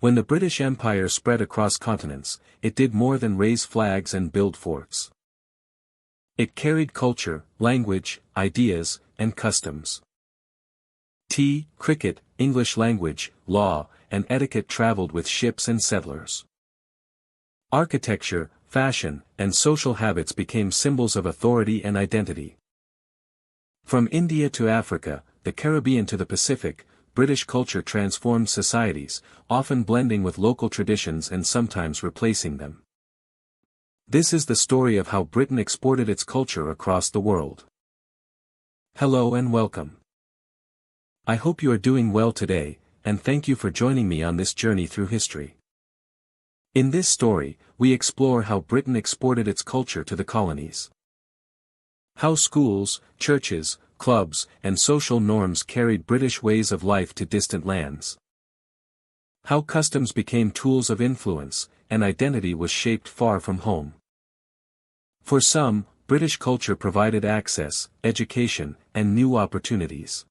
When the British Empire spread across continents, it did more than raise flags and build forts. It carried culture, language, ideas, and customs. Cricket, English language, law, and etiquette traveled with ships and settlers. Architecture, fashion, and social habits became symbols of authority and identity. From India to Africa, the Caribbean to the Pacific, British culture transformed societies, often blending with local traditions and sometimes replacing them. This is the story of how Britain exported its culture across the world. Hello and welcome. I hope you are doing well today, and thank you for joining me on this journey through history. In this story, we explore how Britain exported its culture to the colonies. How schools, churches, clubs, and social norms carried British ways of life to distant lands. How customs became tools of influence, and identity was shaped far from home. For some, British culture provided access, education, and new opportunities.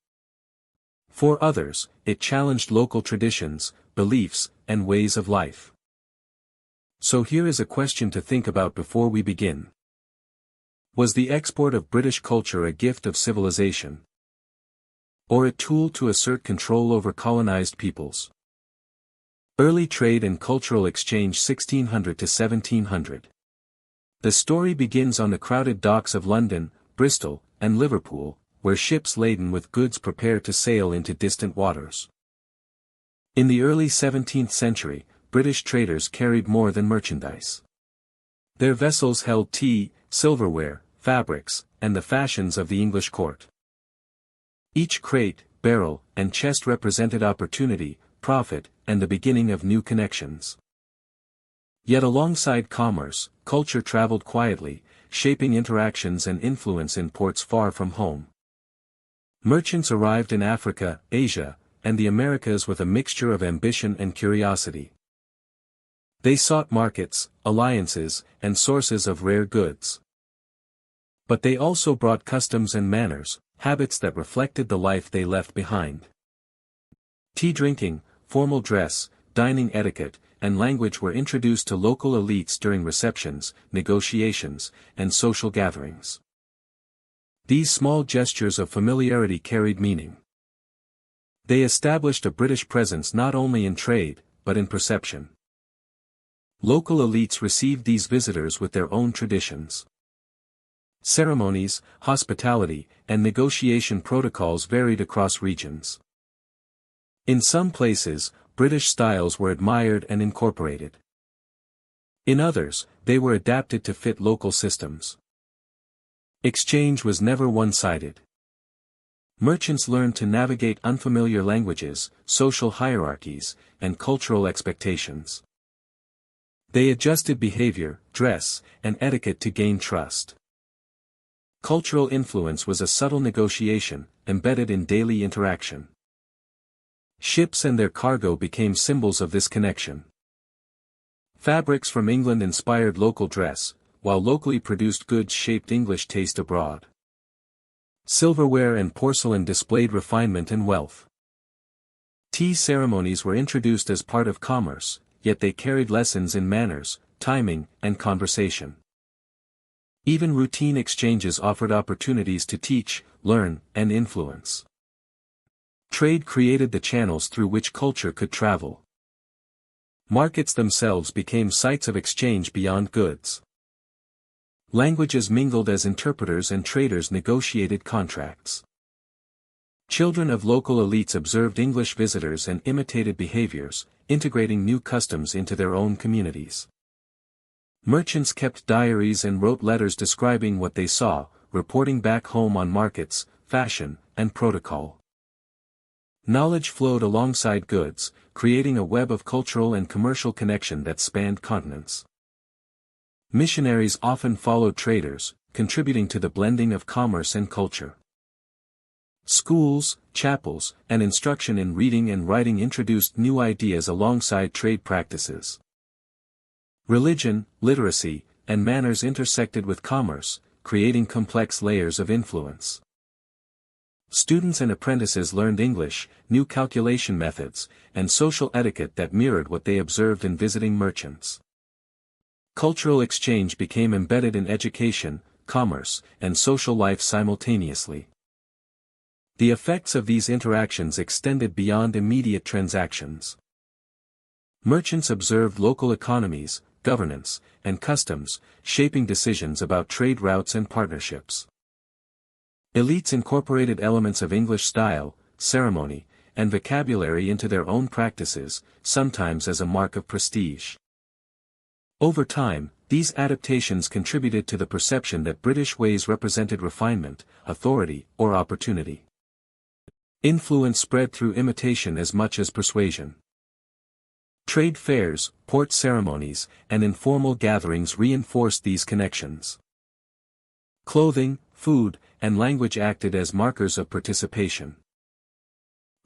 For others, it challenged local traditions, beliefs, and ways of life. So here is a question to think about before we begin. Was the export of British culture a gift of civilization? Or a tool to assert control over colonized peoples? Early trade and cultural exchange 1600 to 1700. The story begins on the crowded docks of London, Bristol, and Liverpool, where ships laden with goods prepare to sail into distant waters. In the early 17th century, British traders carried more than merchandise. Their vessels held tea, silverware, fabrics, and the fashions of the English court. Each crate, barrel, and chest represented opportunity, profit, and the beginning of new connections. Yet alongside commerce, culture traveled quietly, shaping interactions and influence in ports far from home. Merchants arrived in Africa, Asia, and the Americas with a mixture of ambition and curiosity. They sought markets, alliances, and sources of rare goods. But they also brought customs and manners, habits that reflected the life they left behind. Tea drinking, formal dress, dining etiquette, and language were introduced to local elites during receptions, negotiations, and social gatherings. These small gestures of familiarity carried meaning. They established a British presence not only in trade, but in perception. Local elites received these visitors with their own traditions. Ceremonies, hospitality, and negotiation protocols varied across regions. In some places, British styles were admired and incorporated. In others, they were adapted to fit local systems. Exchange was never one-sided. Merchants learned to navigate unfamiliar languages, social hierarchies, and cultural expectations. They adjusted behavior, dress, and etiquette to gain trust. Cultural influence was a subtle negotiation, embedded in daily interaction. Ships and their cargo became symbols of this connection. Fabrics from England inspired local dress, while locally produced goods shaped English taste abroad. Silverware and porcelain displayed refinement and wealth. Tea ceremonies were introduced as part of commerce, yet they carried lessons in manners, timing, and conversation. Even routine exchanges offered opportunities to teach, learn, and influence. Trade created the channels through which culture could travel. Markets themselves became sites of exchange beyond goods. Languages mingled as interpreters and traders negotiated contracts. Children of local elites observed English visitors and imitated behaviors, integrating new customs into their own communities. Merchants kept diaries and wrote letters describing what they saw, reporting back home on markets, fashion, and protocol. Knowledge flowed alongside goods, creating a web of cultural and commercial connection that spanned continents. Missionaries often followed traders, contributing to the blending of commerce and culture. Schools, chapels, and instruction in reading and writing introduced new ideas alongside trade practices. Religion, literacy, and manners intersected with commerce, creating complex layers of influence. Students and apprentices learned English, new calculation methods, and social etiquette that mirrored what they observed in visiting merchants. Cultural exchange became embedded in education, commerce, and social life simultaneously. The effects of these interactions extended beyond immediate transactions. Merchants observed local economies, governance, and customs, shaping decisions about trade routes and partnerships. Elites incorporated elements of English style, ceremony, and vocabulary into their own practices, sometimes as a mark of prestige. Over time, these adaptations contributed to the perception that British ways represented refinement, authority, or opportunity. Influence spread through imitation as much as persuasion. Trade fairs, port ceremonies, and informal gatherings reinforced these connections. Clothing, food, and language acted as markers of participation.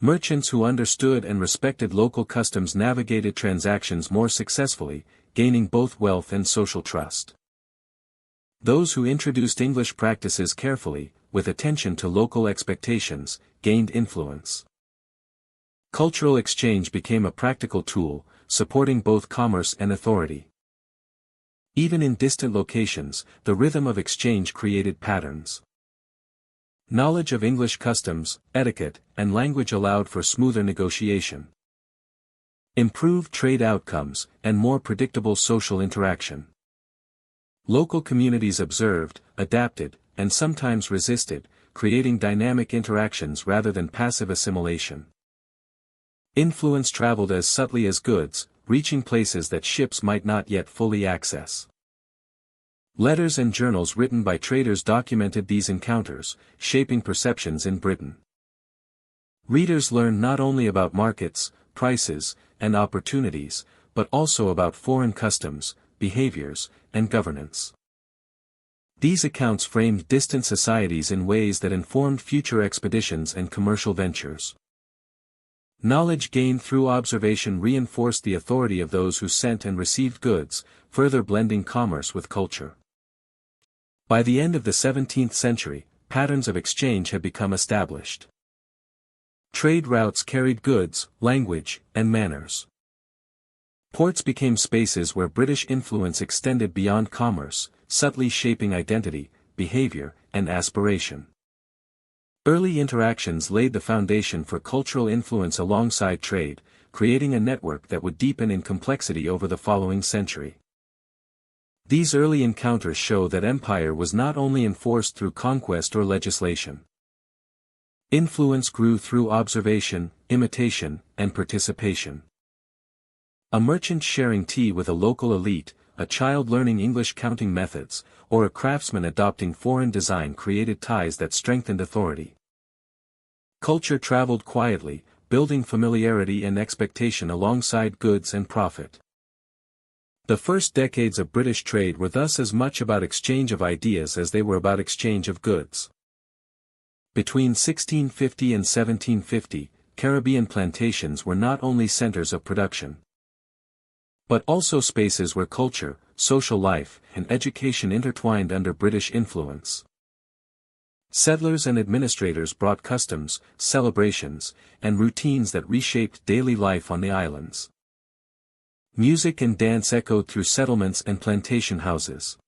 Merchants who understood and respected local customs navigated transactions more successfully, gaining both wealth and social trust. Those who introduced English practices carefully, with attention to local expectations, gained influence. Cultural exchange became a practical tool, supporting both commerce and authority. Even in distant locations, the rhythm of exchange created patterns. Knowledge of English customs, etiquette, and language allowed for smoother negotiation. Improved trade outcomes, and more predictable social interaction. Local communities observed, adapted, and sometimes resisted, creating dynamic interactions rather than passive assimilation. Influence traveled as subtly as goods, reaching places that ships might not yet fully access. Letters and journals written by traders documented these encounters, shaping perceptions in Britain. Readers learned not only about markets, prices, and opportunities, but also about foreign customs, behaviors, and governance. These accounts framed distant societies in ways that informed future expeditions and commercial ventures. Knowledge gained through observation reinforced the authority of those who sent and received goods, further blending commerce with culture. By the end of the 17th century, patterns of exchange had become established. Trade routes carried goods, language, and manners. Ports became spaces where British influence extended beyond commerce, subtly shaping identity, behavior, and aspiration. Early interactions laid the foundation for cultural influence alongside trade, creating a network that would deepen in complexity over the following century. These early encounters show that empire was not only enforced through conquest or legislation. Influence grew through observation, imitation, and participation. A merchant sharing tea with a local elite, a child learning English counting methods, or a craftsman adopting foreign design created ties that strengthened authority. Culture traveled quietly, building familiarity and expectation alongside goods and profit. The first decades of British trade were thus as much about exchange of ideas as they were about exchange of goods. Between 1650 and 1750, Caribbean plantations were not only centers of production, but also spaces where culture, social life, and education intertwined under British influence. Settlers and administrators brought customs, celebrations, and routines that reshaped daily life on the islands. Music and dance echoed through settlements and plantation houses.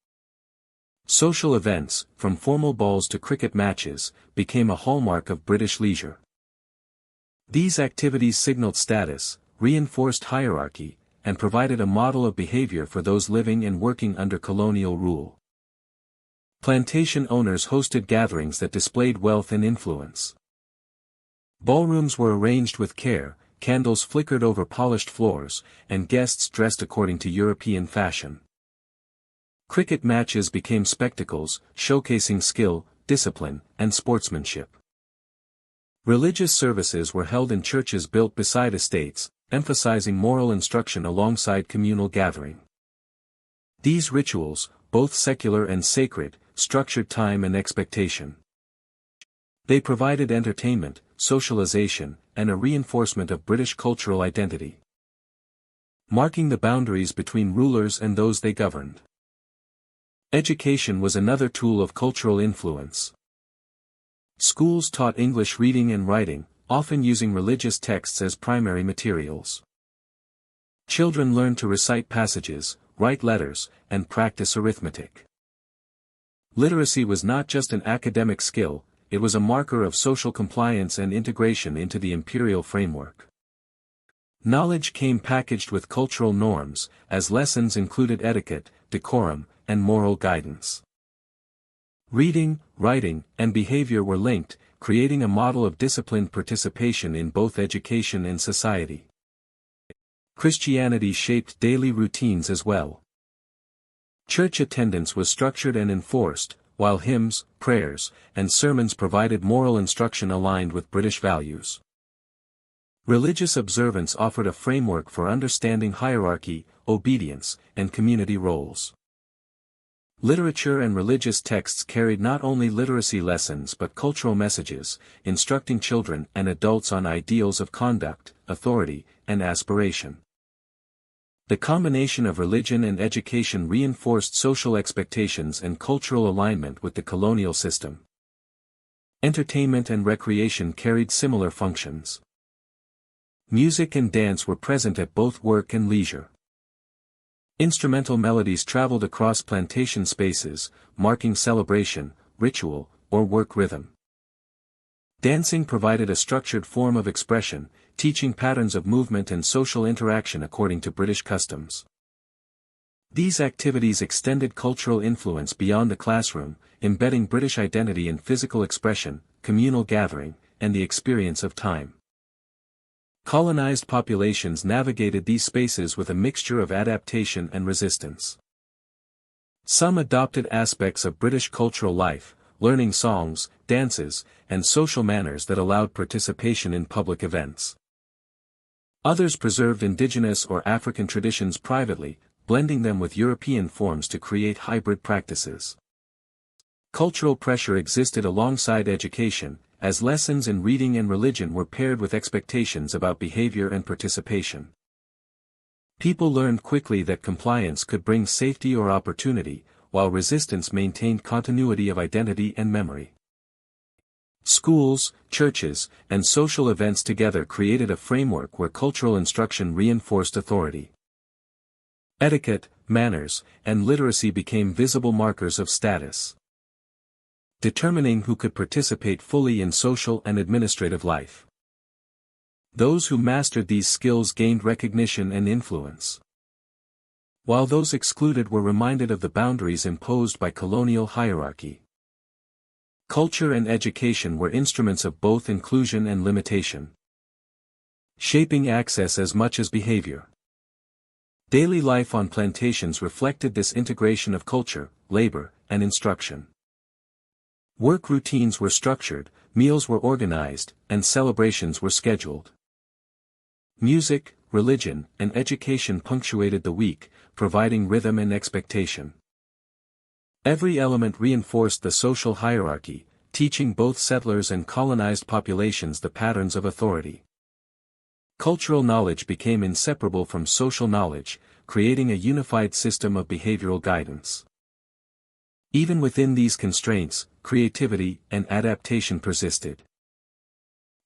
Social events, from formal balls to cricket matches, became a hallmark of British leisure. These activities signaled status, reinforced hierarchy, and provided a model of behavior for those living and working under colonial rule. Plantation owners hosted gatherings that displayed wealth and influence. Ballrooms were arranged with care, candles flickered over polished floors, and guests dressed according to European fashion. Cricket matches became spectacles, showcasing skill, discipline, and sportsmanship. Religious services were held in churches built beside estates, emphasizing moral instruction alongside communal gathering. These rituals, both secular and sacred, structured time and expectation. They provided entertainment, socialization, and a reinforcement of British cultural identity, marking the boundaries between rulers and those they governed. Education was another tool of cultural influence. Schools taught English reading and writing, often using religious texts as primary materials. Children learned to recite passages, write letters, and practice arithmetic. Literacy was not just an academic skill, it was a marker of social compliance and integration into the imperial framework. Knowledge came packaged with cultural norms, as lessons included etiquette, decorum, and moral guidance. Reading, writing, and behavior were linked, creating a model of disciplined participation in both education and society. Christianity shaped daily routines as well. Church attendance was structured and enforced, while hymns, prayers, and sermons provided moral instruction aligned with British values. Religious observance offered a framework for understanding hierarchy, obedience, and community roles. Literature and religious texts carried not only literacy lessons but cultural messages, instructing children and adults on ideals of conduct, authority, and aspiration. The combination of religion and education reinforced social expectations and cultural alignment with the colonial system. Entertainment and recreation carried similar functions. Music and dance were present at both work and leisure. Instrumental melodies traveled across plantation spaces, marking celebration, ritual, or work rhythm. Dancing provided a structured form of expression, teaching patterns of movement and social interaction according to British customs. These activities extended cultural influence beyond the classroom, embedding British identity in physical expression, communal gathering, and the experience of time. Colonized populations navigated these spaces with a mixture of adaptation and resistance. Some adopted aspects of British cultural life, learning songs, dances, and social manners that allowed participation in public events. Others preserved indigenous or African traditions privately, blending them with European forms to create hybrid practices. Cultural pressure existed alongside education, as lessons in reading and religion were paired with expectations about behavior and participation. People learned quickly that compliance could bring safety or opportunity, while resistance maintained continuity of identity and memory. Schools, churches, and social events together created a framework where cultural instruction reinforced authority. Etiquette, manners, and literacy became visible markers of status, determining who could participate fully in social and administrative life. Those who mastered these skills gained recognition and influence, while those excluded were reminded of the boundaries imposed by colonial hierarchy. Culture and education were instruments of both inclusion and limitation, shaping access as much as behavior. Daily life on plantations reflected this integration of culture, labor, and instruction. Work routines were structured, meals were organized, and celebrations were scheduled. Music, religion, and education punctuated the week, providing rhythm and expectation. Every element reinforced the social hierarchy, teaching both settlers and colonized populations the patterns of authority. Cultural knowledge became inseparable from social knowledge, creating a unified system of behavioral guidance. Even within these constraints, creativity and adaptation persisted.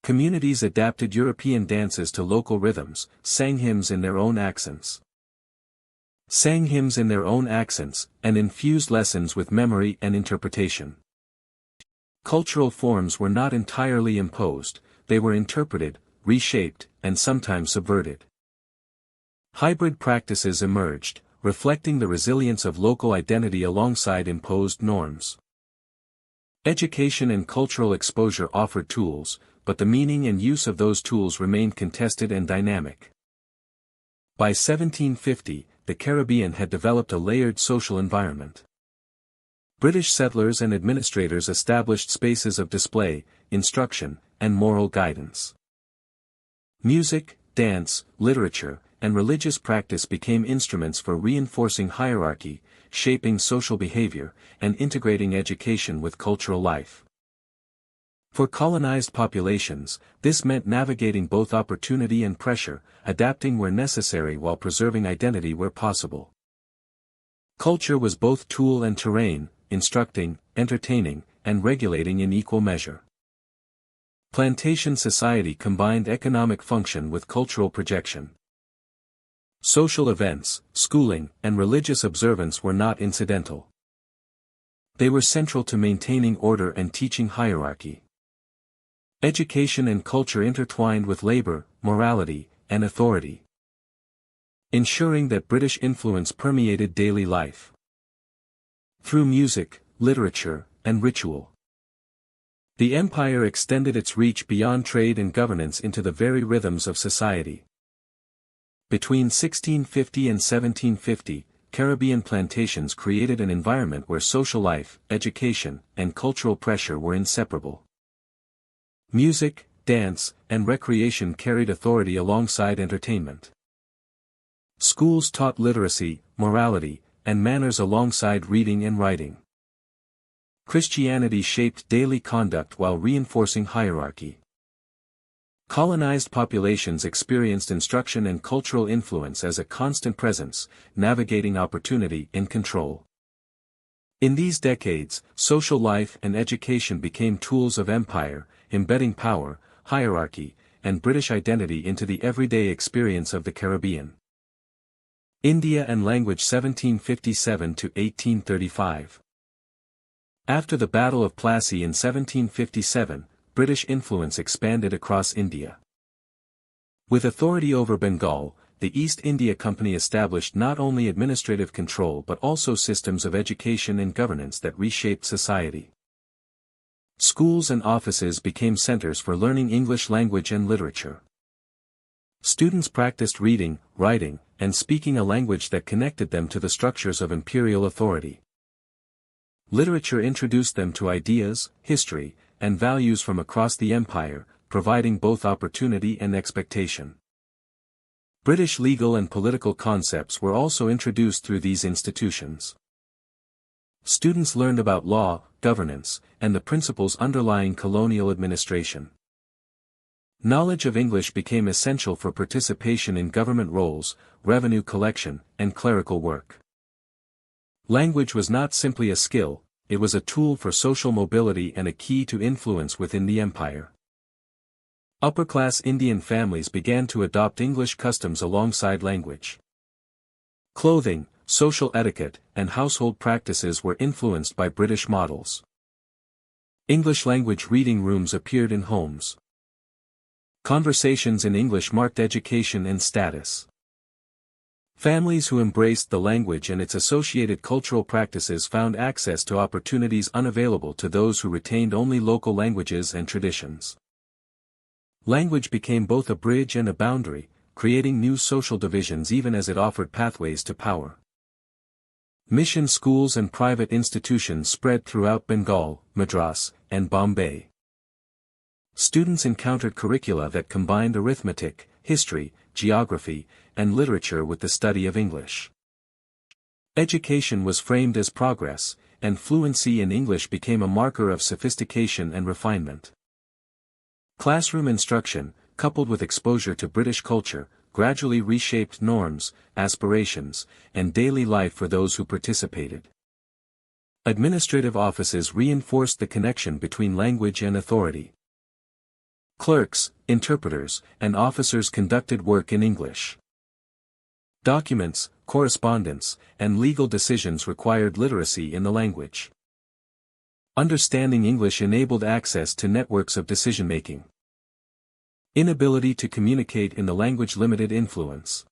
Communities adapted European dances to local rhythms, sang hymns in their own accents, and infused lessons with memory and interpretation. Cultural forms were not entirely imposed, they were interpreted, reshaped, and sometimes subverted. Hybrid practices emerged, reflecting the resilience of local identity alongside imposed norms. Education and cultural exposure offered tools, but the meaning and use of those tools remained contested and dynamic. By 1750, the Caribbean had developed a layered social environment. British settlers and administrators established spaces of display, instruction, and moral guidance. Music, dance, literature, and religious practice became instruments for reinforcing hierarchy, shaping social behavior, and integrating education with cultural life. For colonized populations, this meant navigating both opportunity and pressure, adapting where necessary while preserving identity where possible. Culture was both tool and terrain, instructing, entertaining, and regulating in equal measure. Plantation society combined economic function with cultural projection. Social events, schooling, and religious observance were not incidental. They were central to maintaining order and teaching hierarchy. Education and culture intertwined with labor, morality, and authority, ensuring that British influence permeated daily life. Through music, literature, and ritual, the empire extended its reach beyond trade and governance into the very rhythms of society. Between 1650 and 1750, Caribbean plantations created an environment where social life, education, and cultural pressure were inseparable. Music, dance, and recreation carried authority alongside entertainment. Schools taught literacy, morality, and manners alongside reading and writing. Christianity shaped daily conduct while reinforcing hierarchy. Colonized populations experienced instruction and cultural influence as a constant presence, navigating opportunity and control. In these decades, social life and education became tools of empire, embedding power, hierarchy, and British identity into the everyday experience of the Caribbean. India and language 1757 to 1835. After the Battle of Plassey in 1757, British influence expanded across India. With authority over Bengal, the East India Company established not only administrative control but also systems of education and governance that reshaped society. Schools and offices became centers for learning English language and literature. Students practiced reading, writing, and speaking a language that connected them to the structures of imperial authority. Literature introduced them to ideas, history, and values from across the empire, providing both opportunity and expectation. British legal and political concepts were also introduced through these institutions. Students learned about law, governance, and the principles underlying colonial administration. Knowledge of English became essential for participation in government roles, revenue collection, and clerical work. Language was not simply a skill, it was a tool for social mobility and a key to influence within the empire. Upper-class Indian families began to adopt English customs alongside language. Clothing, social etiquette, and household practices were influenced by British models. English-language reading rooms appeared in homes. Conversations in English marked education and status. Families who embraced the language and its associated cultural practices found access to opportunities unavailable to those who retained only local languages and traditions. Language became both a bridge and a boundary, creating new social divisions even as it offered pathways to power. Mission schools and private institutions spread throughout Bengal, Madras, and Bombay. Students encountered curricula that combined arithmetic, history, geography, and literature with the study of English. Education was framed as progress, and fluency in English became a marker of sophistication and refinement. Classroom instruction, coupled with exposure to British culture, gradually reshaped norms, aspirations, and daily life for those who participated. Administrative offices reinforced the connection between language and authority. Clerks, interpreters, and officers conducted work in English. Documents, correspondence, and legal decisions required literacy in the language. Understanding English enabled access to networks of decision-making. Inability to communicate in the language limited influence.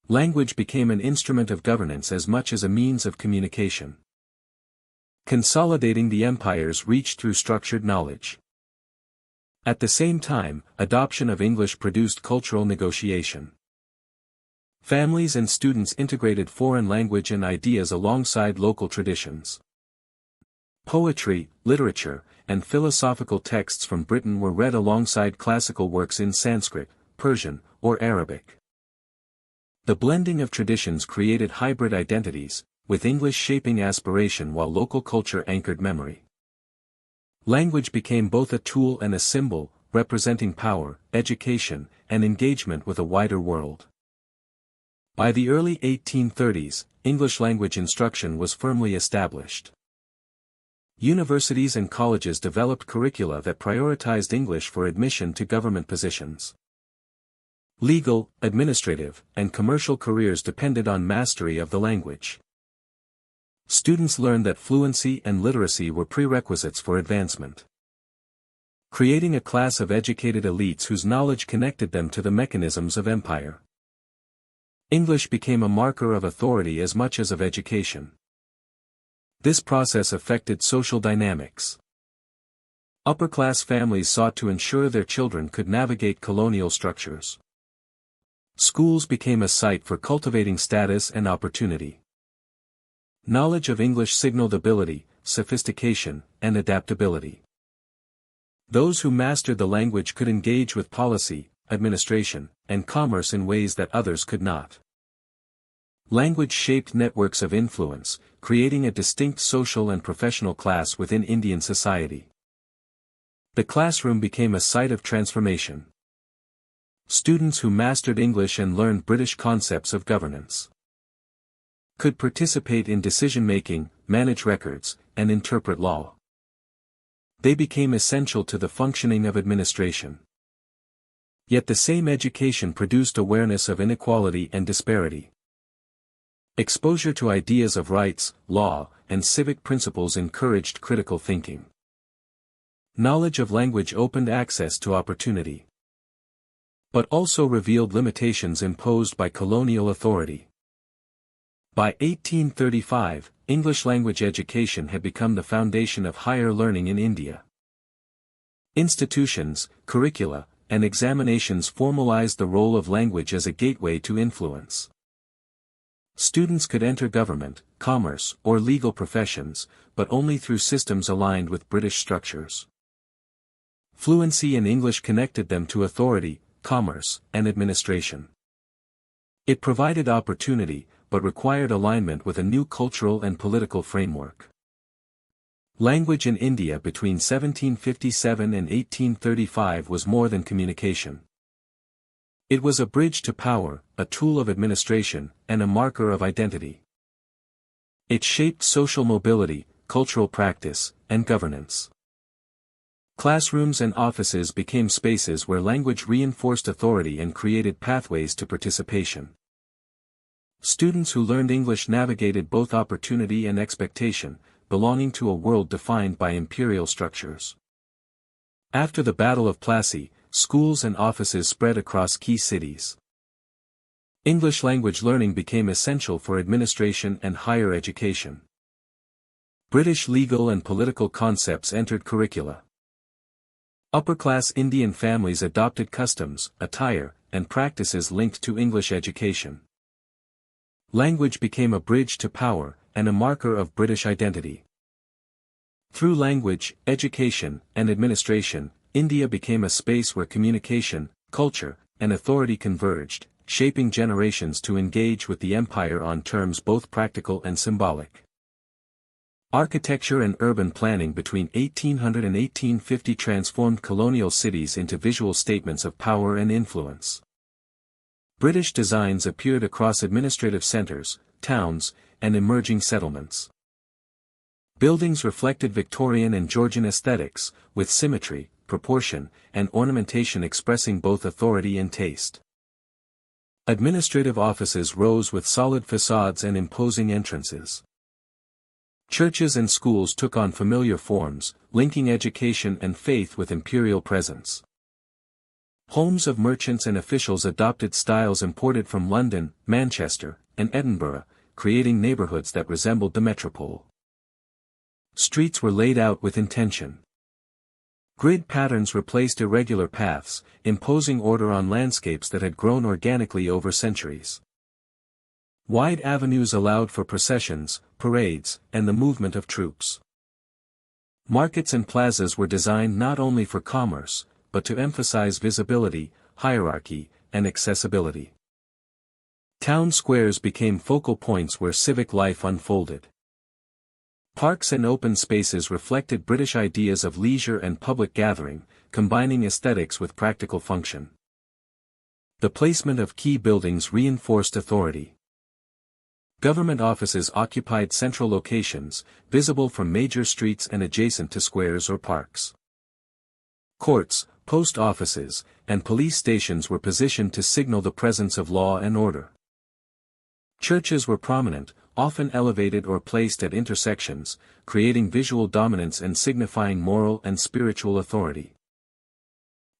Language became an instrument of governance as much as a means of communication. Consolidating the empire's reach through structured knowledge. At the same time, adoption of English produced cultural negotiation. Families and students integrated foreign language and ideas alongside local traditions. Poetry, literature, and philosophical texts from Britain were read alongside classical works in Sanskrit, Persian, or Arabic. The blending of traditions created hybrid identities, with English shaping aspiration while local culture anchored memory. Language became both a tool and a symbol, representing power, education, and engagement with a wider world. By the early 1830s, English language instruction was firmly established. Universities and colleges developed curricula that prioritized English for admission to government positions. Legal, administrative, and commercial careers depended on mastery of the language. Students learned that fluency and literacy were prerequisites for advancement, creating a class of educated elites whose knowledge connected them to the mechanisms of empire. English became a marker of authority as much as of education. This process affected social dynamics. Upper-class families sought to ensure their children could navigate colonial structures. Schools became a site for cultivating status and opportunity. Knowledge of English signaled ability, sophistication, and adaptability. Those who mastered the language could engage with policy, administration, and commerce in ways that others could not. Language shaped networks of influence, creating a distinct social and professional class within Indian society. The classroom became a site of transformation. Students who mastered English and learned British concepts of governance could participate in decision-making, manage records, and interpret law. They became essential to the functioning of administration. Yet the same education produced awareness of inequality and disparity. Exposure to ideas of rights, law, and civic principles encouraged critical thinking. Knowledge of language opened access to opportunity, but also revealed limitations imposed by colonial authority. By 1835, English language education had become the foundation of higher learning in India. Institutions, curricula, and examinations formalized the role of language as a gateway to influence. Students could enter government, commerce, or legal professions, but only through systems aligned with British structures. Fluency in English connected them to authority, commerce, and administration. It provided opportunity, but required alignment with a new cultural and political framework. Language in India between 1757 and 1835 was more than communication. It was a bridge to power, a tool of administration, and a marker of identity. It shaped social mobility, cultural practice, and governance. Classrooms and offices became spaces where language reinforced authority and created pathways to participation. Students who learned English navigated both opportunity and expectation, belonging to a world defined by imperial structures. After the Battle of Plassey, schools and offices spread across key cities. English language learning became essential for administration and higher education. British legal and political concepts entered curricula. Upper-class Indian families adopted customs, attire, and practices linked to English education. Language became a bridge to power, and a marker of British identity. Through language, education, and administration, India became a space where communication, culture, and authority converged, shaping generations to engage with the empire on terms both practical and symbolic. Architecture and urban planning between 1800 and 1850 transformed colonial cities into visual statements of power and influence. British designs appeared across administrative centers, towns, and emerging settlements. Buildings reflected Victorian and Georgian aesthetics, with symmetry, proportion, and ornamentation expressing both authority and taste. Administrative offices rose with solid facades and imposing entrances. Churches and schools took on familiar forms, linking education and faith with imperial presence. Homes of merchants and officials adopted styles imported from London, Manchester, and Edinburgh, creating neighborhoods that resembled the metropole. Streets were laid out with intention. Grid patterns replaced irregular paths, imposing order on landscapes that had grown organically over centuries. Wide avenues allowed for processions, parades, and the movement of troops. Markets and plazas were designed not only for commerce, but to emphasize visibility, hierarchy, and accessibility. Town squares became focal points where civic life unfolded. Parks and open spaces reflected British ideas of leisure and public gathering, combining aesthetics with practical function. The placement of key buildings reinforced authority. Government offices occupied central locations, visible from major streets and adjacent to squares or parks. Courts, post offices, and police stations were positioned to signal the presence of law and order. Churches were prominent, often elevated or placed at intersections, creating visual dominance and signifying moral and spiritual authority.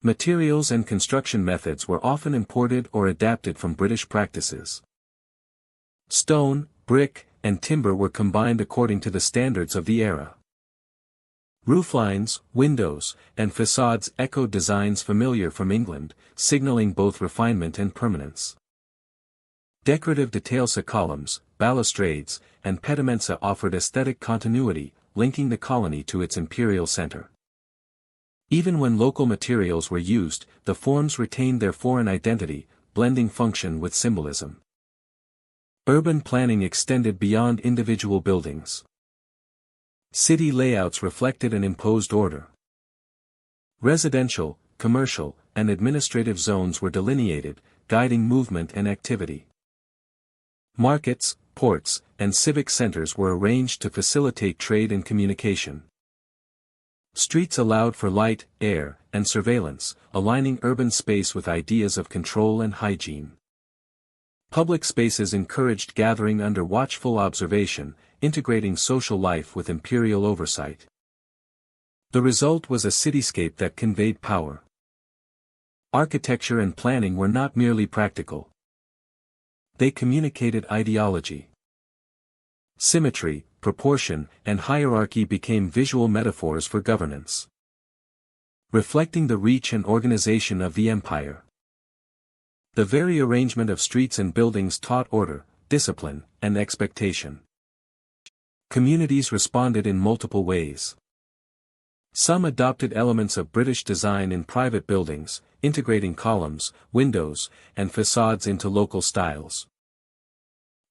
Materials and construction methods were often imported or adapted from British practices. Stone, brick, and timber were combined according to the standards of the era. Rooflines, windows, and facades echoed designs familiar from England, signaling both refinement and permanence. Decorative details, columns, balustrades, and pedimenta offered aesthetic continuity, linking the colony to its imperial center. Even when local materials were used, the forms retained their foreign identity, blending function with symbolism. Urban planning extended beyond individual buildings. City layouts reflected an imposed order. Residential, commercial, and administrative zones were delineated, guiding movement and activity. Markets, ports, and civic centers were arranged to facilitate trade and communication. Streets allowed for light, air, and surveillance, aligning urban space with ideas of control and hygiene. Public spaces encouraged gathering under watchful observation, integrating social life with imperial oversight. The result was a cityscape that conveyed power. Architecture and planning were not merely practical. They communicated ideology. Symmetry, proportion, and hierarchy became visual metaphors for governance, reflecting the reach and organization of the empire. The very arrangement of streets and buildings taught order, discipline, and expectation. Communities responded in multiple ways. Some adopted elements of British design in private buildings, integrating columns, windows, and facades into local styles.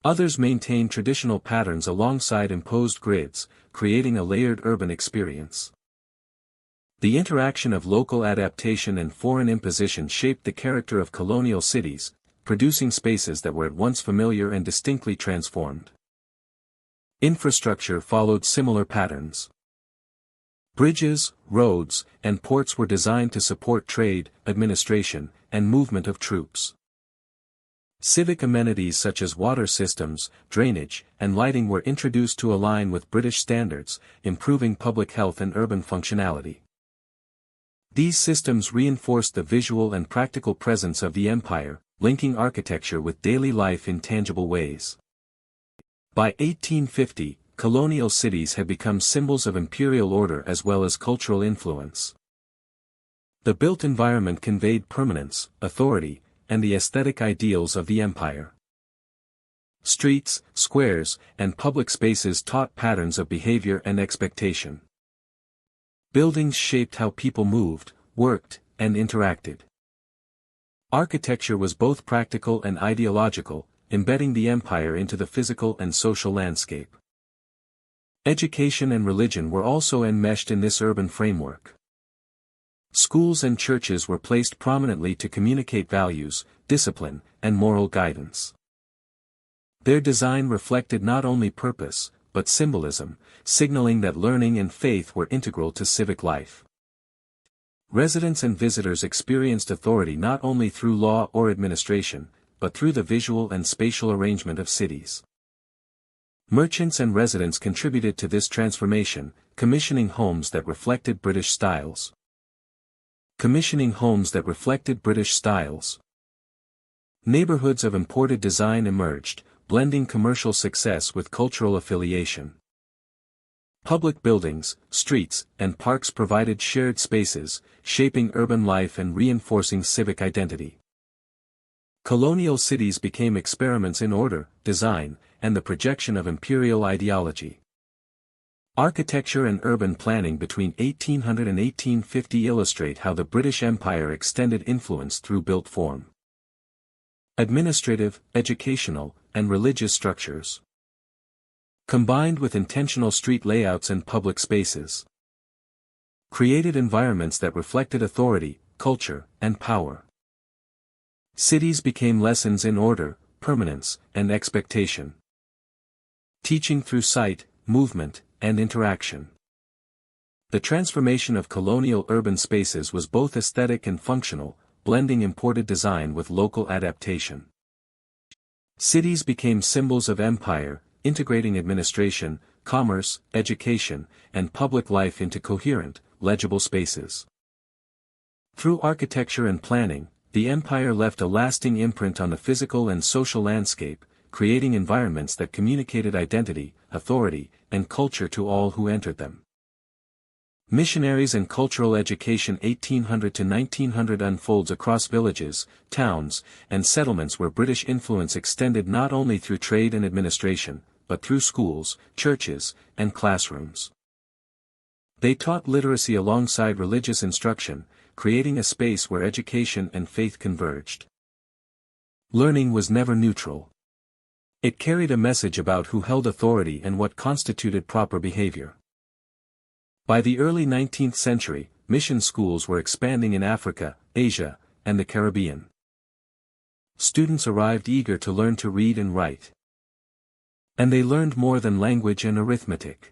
Others maintained traditional patterns alongside imposed grids, creating a layered urban experience. The interaction of local adaptation and foreign imposition shaped the character of colonial cities, producing spaces that were at once familiar and distinctly transformed. Infrastructure followed similar patterns. Bridges, roads, and ports were designed to support trade, administration, and movement of troops. Civic amenities such as water systems, drainage, and lighting were introduced to align with British standards, improving public health and urban functionality. These systems reinforced the visual and practical presence of the empire, linking architecture with daily life in tangible ways. By 1850, colonial cities had become symbols of imperial order as well as cultural influence. The built environment conveyed permanence, authority, and the aesthetic ideals of the empire. Streets, squares, and public spaces taught patterns of behavior and expectation. Buildings shaped how people moved, worked, and interacted. Architecture was both practical and ideological, embedding the empire into the physical and social landscape. Education and religion were also enmeshed in this urban framework. Schools and churches were placed prominently to communicate values, discipline, and moral guidance. Their design reflected not only purpose, but symbolism, signaling that learning and faith were integral to civic life. Residents and visitors experienced authority not only through law or administration, but through the visual and spatial arrangement of cities. Merchants and residents contributed to this transformation, commissioning homes that reflected British styles. Neighborhoods of imported design emerged, blending commercial success with cultural affiliation. Public buildings, streets, and parks provided shared spaces, shaping urban life and reinforcing civic identity. Colonial cities became experiments in order, design, and the projection of imperial ideology. Architecture and urban planning between 1800 and 1850 illustrate how the British Empire extended influence through built form. Administrative, educational, and religious structures, combined with intentional street layouts and public spaces, created environments that reflected authority, culture, and power. Cities became lessons in order, permanence, and expectation. Teaching through sight, movement, and interaction. The transformation of colonial urban spaces was both aesthetic and functional, blending imported design with local adaptation. Cities became symbols of empire, integrating administration, commerce, education, and public life into coherent, legible spaces. Through architecture and planning, the empire left a lasting imprint on the physical and social landscape, creating environments that communicated identity, authority, and culture to all who entered them. Missionaries and cultural education 1800 to 1900 unfolds across villages, towns, and settlements where British influence extended not only through trade and administration, but through schools, churches, and classrooms. They taught literacy alongside religious instruction, creating a space where education and faith converged. Learning was never neutral. It carried a message about who held authority and what constituted proper behavior. By the early 19th century, mission schools were expanding in Africa, Asia, and the Caribbean. Students arrived eager to learn to read and write. And they learned more than language and arithmetic.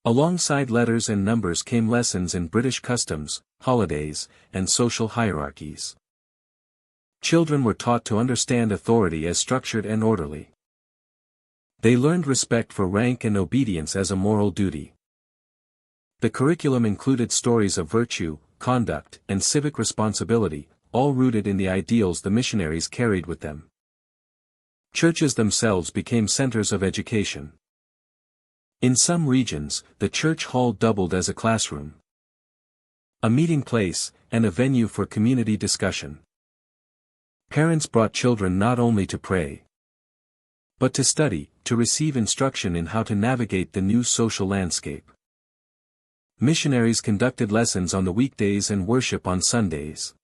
Alongside letters and numbers came lessons in British customs, holidays, and social hierarchies. Children were taught to understand authority as structured and orderly. They learned respect for rank and obedience as a moral duty. The curriculum included stories of virtue, conduct, and civic responsibility, all rooted in the ideals the missionaries carried with them. Churches themselves became centers of education. In some regions, the church hall doubled as a classroom, a meeting place, and a venue for community discussion. Parents brought children not only to pray, but to study, to receive instruction in how to navigate the new social landscape. Missionaries conducted lessons on the weekdays and worship on Sundays,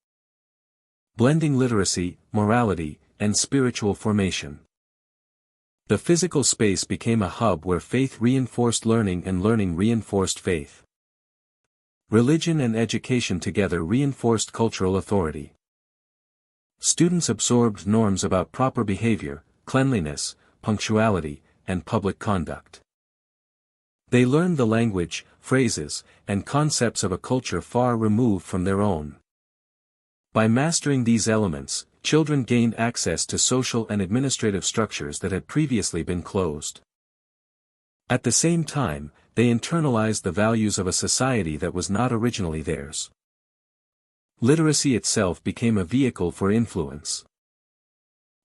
blending literacy, morality, and spiritual formation. The physical space became a hub where faith reinforced learning and learning reinforced faith. Religion and education together reinforced cultural authority. Students absorbed norms about proper behavior, cleanliness, punctuality, and public conduct. They learned the language, phrases, and concepts of a culture far removed from their own. By mastering these elements, children gained access to social and administrative structures that had previously been closed. At the same time, they internalized the values of a society that was not originally theirs. Literacy itself became a vehicle for influence.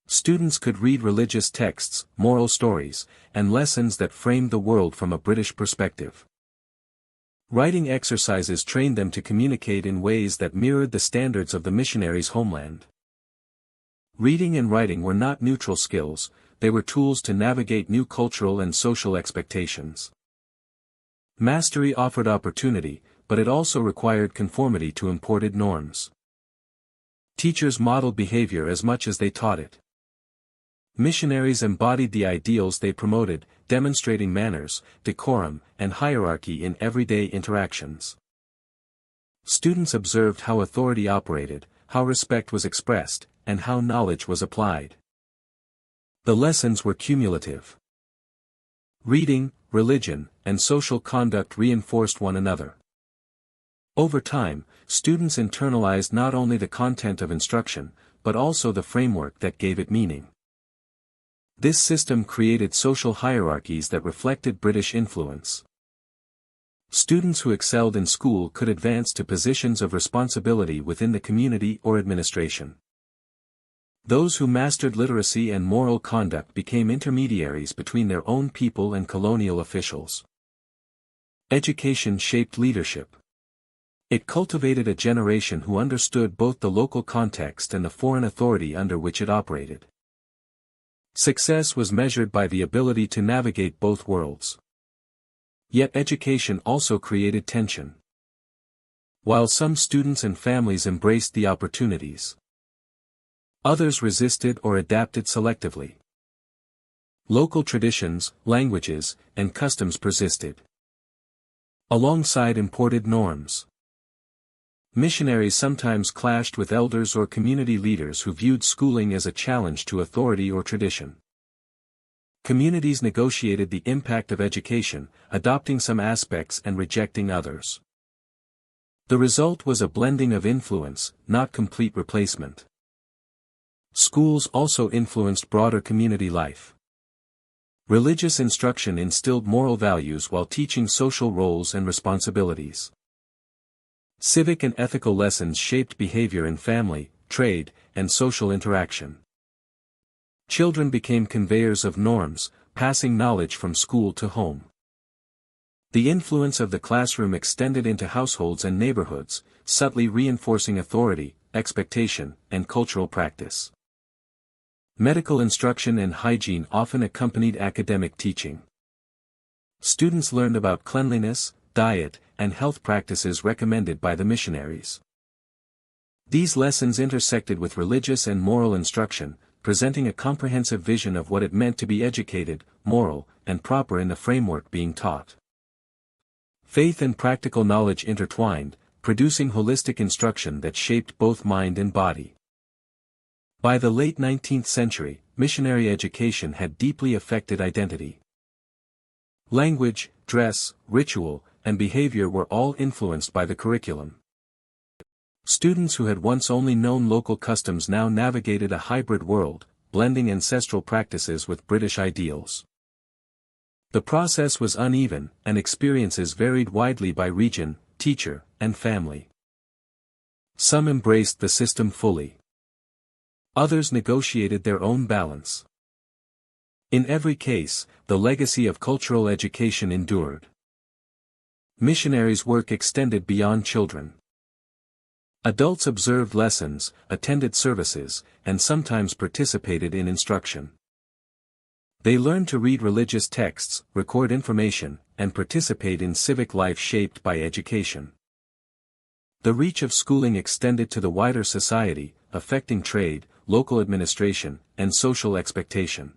Students could read religious texts, moral stories, and lessons that framed the world from a British perspective. Writing exercises trained them to communicate in ways that mirrored the standards of the missionaries' homeland. Reading and writing were not neutral skills, they were tools to navigate new cultural and social expectations. Mastery offered opportunity, but it also required conformity to imported norms. Teachers modeled behavior as much as they taught it. Missionaries embodied the ideals they promoted, demonstrating manners, decorum, and hierarchy in everyday interactions. Students observed how authority operated, how respect was expressed, and how knowledge was applied. The lessons were cumulative. Reading, religion, and social conduct reinforced one another. Over time, students internalized not only the content of instruction, but also the framework that gave it meaning. This system created social hierarchies that reflected British influence. Students who excelled in school could advance to positions of responsibility within the community or administration. Those who mastered literacy and moral conduct became intermediaries between their own people and colonial officials. Education shaped leadership. It cultivated a generation who understood both the local context and the foreign authority under which it operated. Success was measured by the ability to navigate both worlds. Yet education also created tension. While some students and families embraced the opportunities, others resisted or adapted selectively. Local traditions, languages, and customs persisted, alongside imported norms. Missionaries sometimes clashed with elders or community leaders who viewed schooling as a challenge to authority or tradition. Communities negotiated the impact of education, adopting some aspects and rejecting others. The result was a blending of influence, not complete replacement. Schools also influenced broader community life. Religious instruction instilled moral values while teaching social roles and responsibilities. Civic and ethical lessons shaped behavior in family, trade, and social interaction. Children became conveyors of norms, passing knowledge from school to home. The influence of the classroom extended into households and neighborhoods, subtly reinforcing authority, expectation, and cultural practice. Medical instruction and hygiene often accompanied academic teaching. Students learned about cleanliness, diet, and health practices recommended by the missionaries. These lessons intersected with religious and moral instruction, presenting a comprehensive vision of what it meant to be educated, moral, and proper in the framework being taught. Faith and practical knowledge intertwined, producing holistic instruction that shaped both mind and body. By the late 19th century, missionary education had deeply affected identity. Language, dress, ritual, and behavior were all influenced by the curriculum. Students who had once only known local customs now navigated a hybrid world, blending ancestral practices with British ideals. The process was uneven, and experiences varied widely by region, teacher, and family. Some embraced the system fully. Others negotiated their own balance. In every case, the legacy of cultural education endured. Missionaries' work extended beyond children. Adults observed lessons, attended services, and sometimes participated in instruction. They learned to read religious texts, record information, and participate in civic life shaped by education. The reach of schooling extended to the wider society, affecting trade, local administration, and social expectation.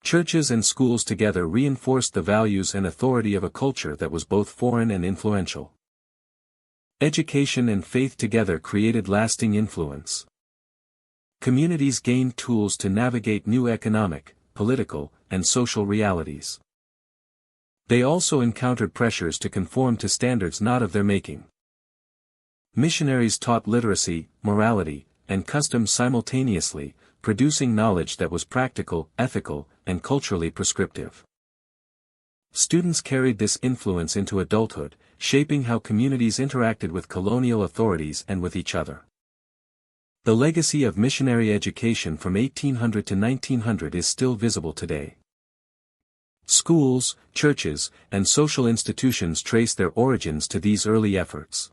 Churches and schools together reinforced the values and authority of a culture that was both foreign and influential. Education and faith together created lasting influence. Communities gained tools to navigate new economic, political, and social realities. They also encountered pressures to conform to standards not of their making. Missionaries taught literacy, morality, and customs simultaneously, producing knowledge that was practical, ethical, and culturally prescriptive. Students carried this influence into adulthood, shaping how communities interacted with colonial authorities and with each other. The legacy of missionary education from 1800 to 1900 is still visible today. Schools, churches, and social institutions trace their origins to these early efforts.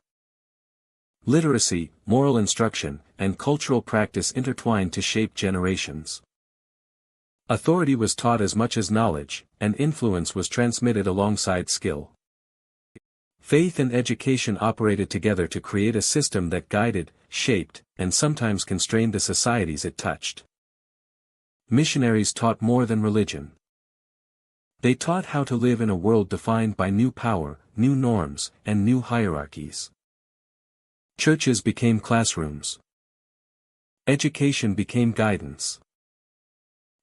Literacy, moral instruction, and cultural practice intertwined to shape generations. Authority was taught as much as knowledge, and influence was transmitted alongside skill. Faith and education operated together to create a system that guided, shaped, and sometimes constrained the societies it touched. Missionaries taught more than religion. They taught how to live in a world defined by new power, new norms, and new hierarchies. Churches became classrooms. Education became guidance.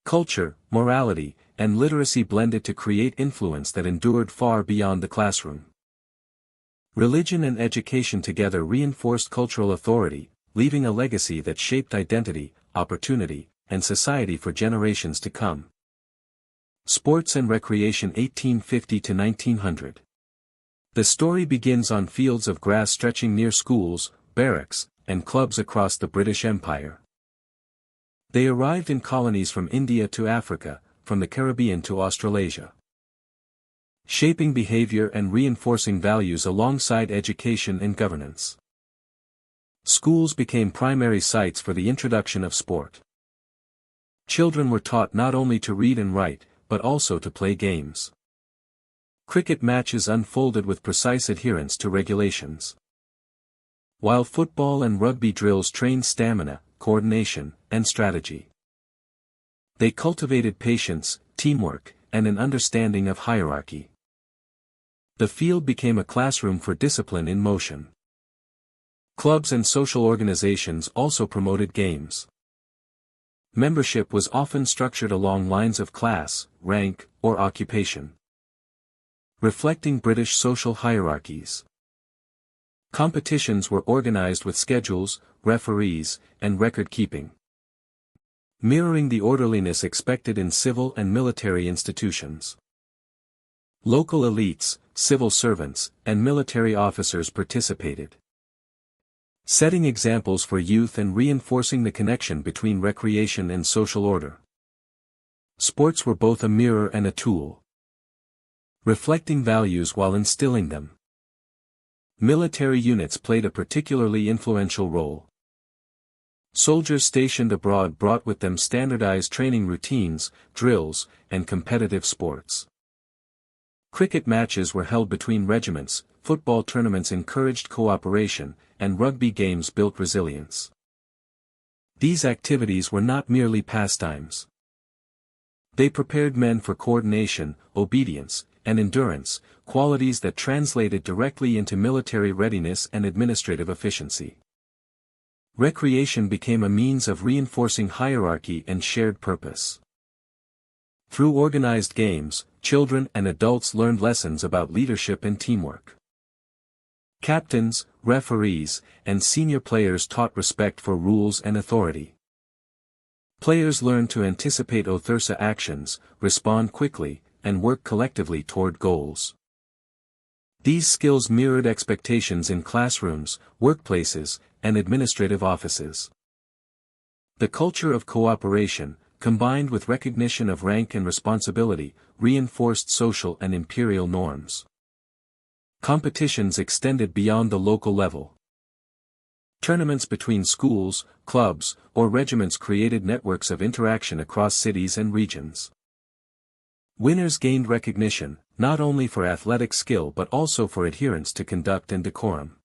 Culture, morality, and literacy blended to create influence that endured far beyond the classroom. Religion and education together reinforced cultural authority, leaving a legacy that shaped identity, opportunity, and society for generations to come. Sports and recreation 1850 to 1900. The story begins on fields of grass stretching near schools, barracks, and clubs across the British Empire. They arrived in colonies from India to Africa, from the Caribbean to Australasia. Shaping behavior and reinforcing values alongside education and governance. Schools became primary sites for the introduction of sport. Children were taught not only to read and write, but also to play games. Cricket matches unfolded with precise adherence to regulations. While football and rugby drills trained stamina, coordination, and strategy. They cultivated patience, teamwork, and an understanding of hierarchy. The field became a classroom for discipline in motion. Clubs and social organizations also promoted games. Membership was often structured along lines of class, rank, or occupation, reflecting British social hierarchies. Competitions were organized with schedules, referees, and record-keeping, mirroring the orderliness expected in civil and military institutions. Local elites, civil servants, and military officers participated, setting examples for youth and reinforcing the connection between recreation and social order. Sports were both a mirror and a tool, reflecting values while instilling them. Military units played a particularly influential role. Soldiers stationed abroad brought with them standardized training routines, drills, and competitive sports. Cricket matches were held between regiments, football tournaments encouraged cooperation, and rugby games built resilience. These activities were not merely pastimes. They prepared men for coordination, obedience, and endurance, qualities that translated directly into military readiness and administrative efficiency. Recreation became a means of reinforcing hierarchy and shared purpose. Through organized games, children and adults learned lessons about leadership and teamwork. Captains, referees, and senior players taught respect for rules and authority. Players learned to anticipate adverse actions, respond quickly, and work collectively toward goals. These skills mirrored expectations in classrooms, workplaces, and administrative offices. The culture of cooperation, combined with recognition of rank and responsibility, reinforced social and imperial norms. Competitions extended beyond the local level. Tournaments between schools, clubs, or regiments created networks of interaction across cities and regions. Winners gained recognition, not only for athletic skill but also for adherence to conduct and decorum.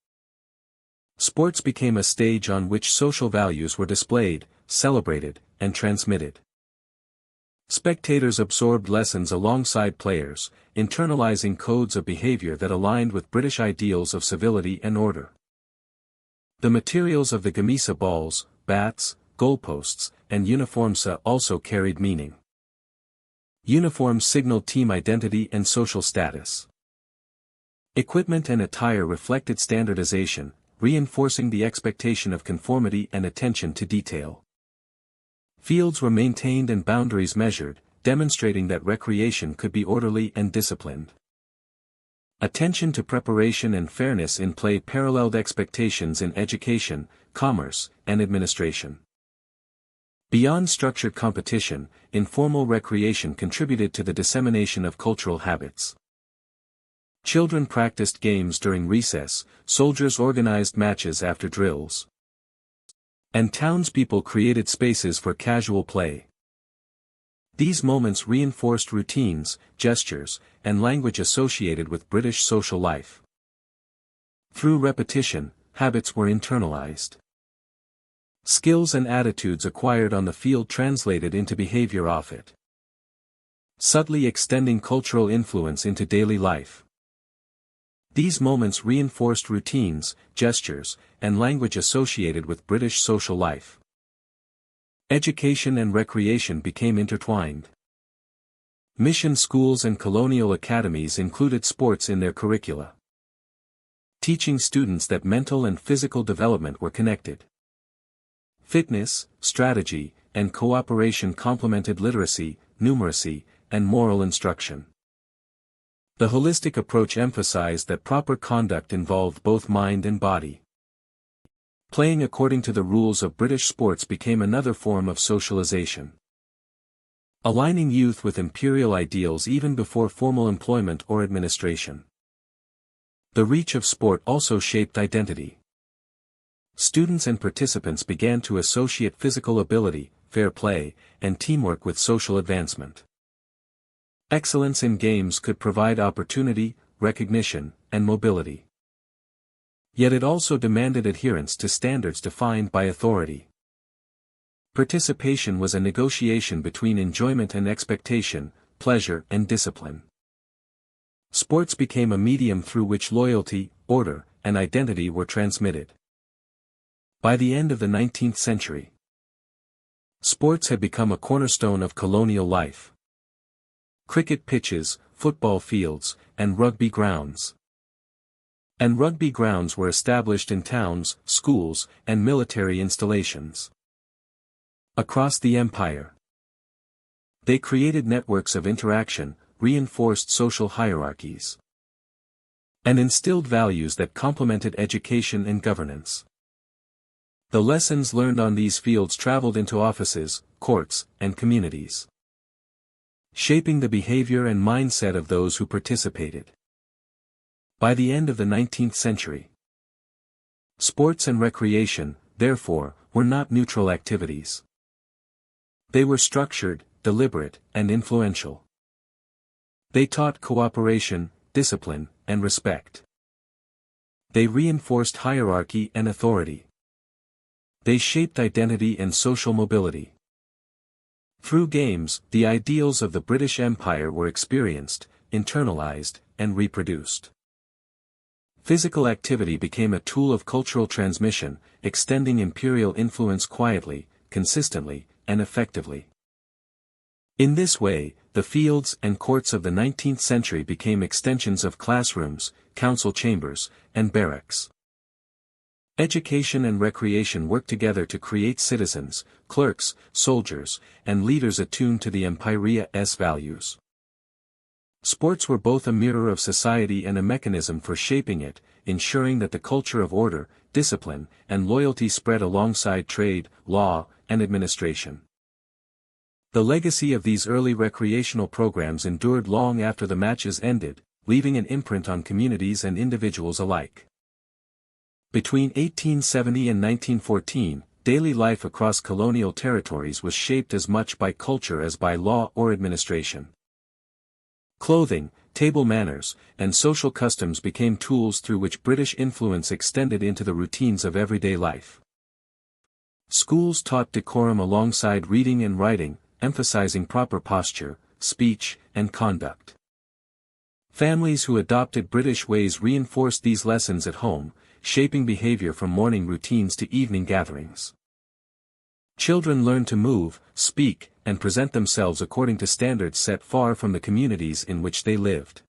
Sports became a stage on which social values were displayed, celebrated, and transmitted. Spectators absorbed lessons alongside players, internalizing codes of behavior that aligned with British ideals of civility and order. The materials of the gamisa balls, bats, goalposts, and uniforms also carried meaning. Uniforms signaled team identity and social status. Equipment and attire reflected standardization, reinforcing the expectation of conformity and attention to detail. Fields were maintained and boundaries measured, demonstrating that recreation could be orderly and disciplined. Attention to preparation and fairness in play paralleled expectations in education, commerce, and administration. Beyond structured competition, informal recreation contributed to the dissemination of cultural habits. Children practiced games during recess, soldiers organized matches after drills, and townspeople created spaces for casual play. These moments reinforced routines, gestures, and language associated with British social life. Through repetition, habits were internalized. Skills and attitudes acquired on the field translated into behavior off it, subtly extending cultural influence into daily life. These moments reinforced routines, gestures, and language associated with British social life. Education and recreation became intertwined. Mission schools and colonial academies included sports in their curricula, teaching students that mental and physical development were connected. Fitness, strategy, and cooperation complemented literacy, numeracy, and moral instruction. The holistic approach emphasized that proper conduct involved both mind and body. Playing according to the rules of British sports became another form of socialization, aligning youth with imperial ideals even before formal employment or administration. The reach of sport also shaped identity. Students and participants began to associate physical ability, fair play, and teamwork with social advancement. Excellence in games could provide opportunity, recognition, and mobility. Yet it also demanded adherence to standards defined by authority. Participation was a negotiation between enjoyment and expectation, pleasure and discipline. Sports became a medium through which loyalty, order, and identity were transmitted. By the end of the 19th century, Sports had become a cornerstone of colonial life. Cricket pitches, football fields, and rugby grounds. And rugby grounds were established in towns, schools, and military installations across the empire. They created networks of interaction, reinforced social hierarchies, and instilled values that complemented education and governance. The lessons learned on these fields traveled into offices, courts, and communities, shaping the behavior and mindset of those who participated. By the end of the 19th century, sports and recreation, therefore, were not neutral activities. They were structured, deliberate, and influential. They taught cooperation, discipline, and respect. They reinforced hierarchy and authority. They shaped identity and social mobility. Through games, the ideals of the British Empire were experienced, internalized, and reproduced. Physical activity became a tool of cultural transmission, extending imperial influence quietly, consistently, and effectively. In this way, the fields and courts of the 19th century became extensions of classrooms, council chambers, and barracks. Education and recreation worked together to create citizens, clerks, soldiers, and leaders attuned to the empire's values. Sports were both a mirror of society and a mechanism for shaping it, ensuring that the culture of order, discipline, and loyalty spread alongside trade, law, and administration. The legacy of these early recreational programs endured long after the matches ended, leaving an imprint on communities and individuals alike. Between 1870 and 1914, daily life across colonial territories was shaped as much by culture as by law or administration. Clothing, table manners, and social customs became tools through which British influence extended into the routines of everyday life. Schools taught decorum alongside reading and writing, emphasizing proper posture, speech, and conduct. Families who adopted British ways reinforced these lessons at home, shaping behavior from morning routines to evening gatherings. Children learned to move, speak, and present themselves according to standards set far from the communities in which they lived.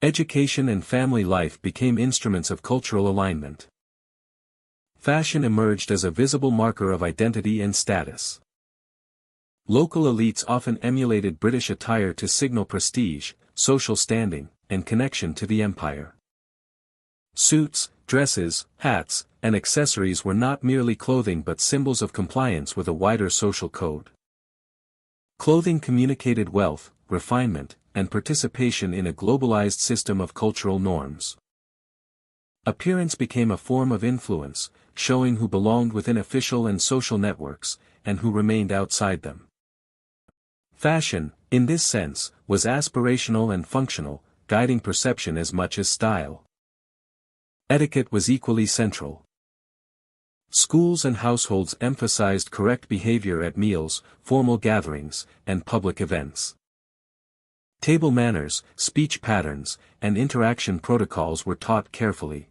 Education and family life became instruments of cultural alignment. Fashion emerged as a visible marker of identity and status. Local elites often emulated British attire to signal prestige, social standing, and connection to the empire. Suits, dresses, hats, and accessories were not merely clothing but symbols of compliance with a wider social code. Clothing communicated wealth, refinement, and participation in a globalized system of cultural norms. Appearance became a form of influence, showing who belonged within official and social networks, and who remained outside them. Fashion, in this sense, was aspirational and functional, guiding perception as much as style. Etiquette was equally central. Schools and households emphasized correct behavior at meals, formal gatherings, and public events. Table manners, speech patterns, and interaction protocols were taught carefully.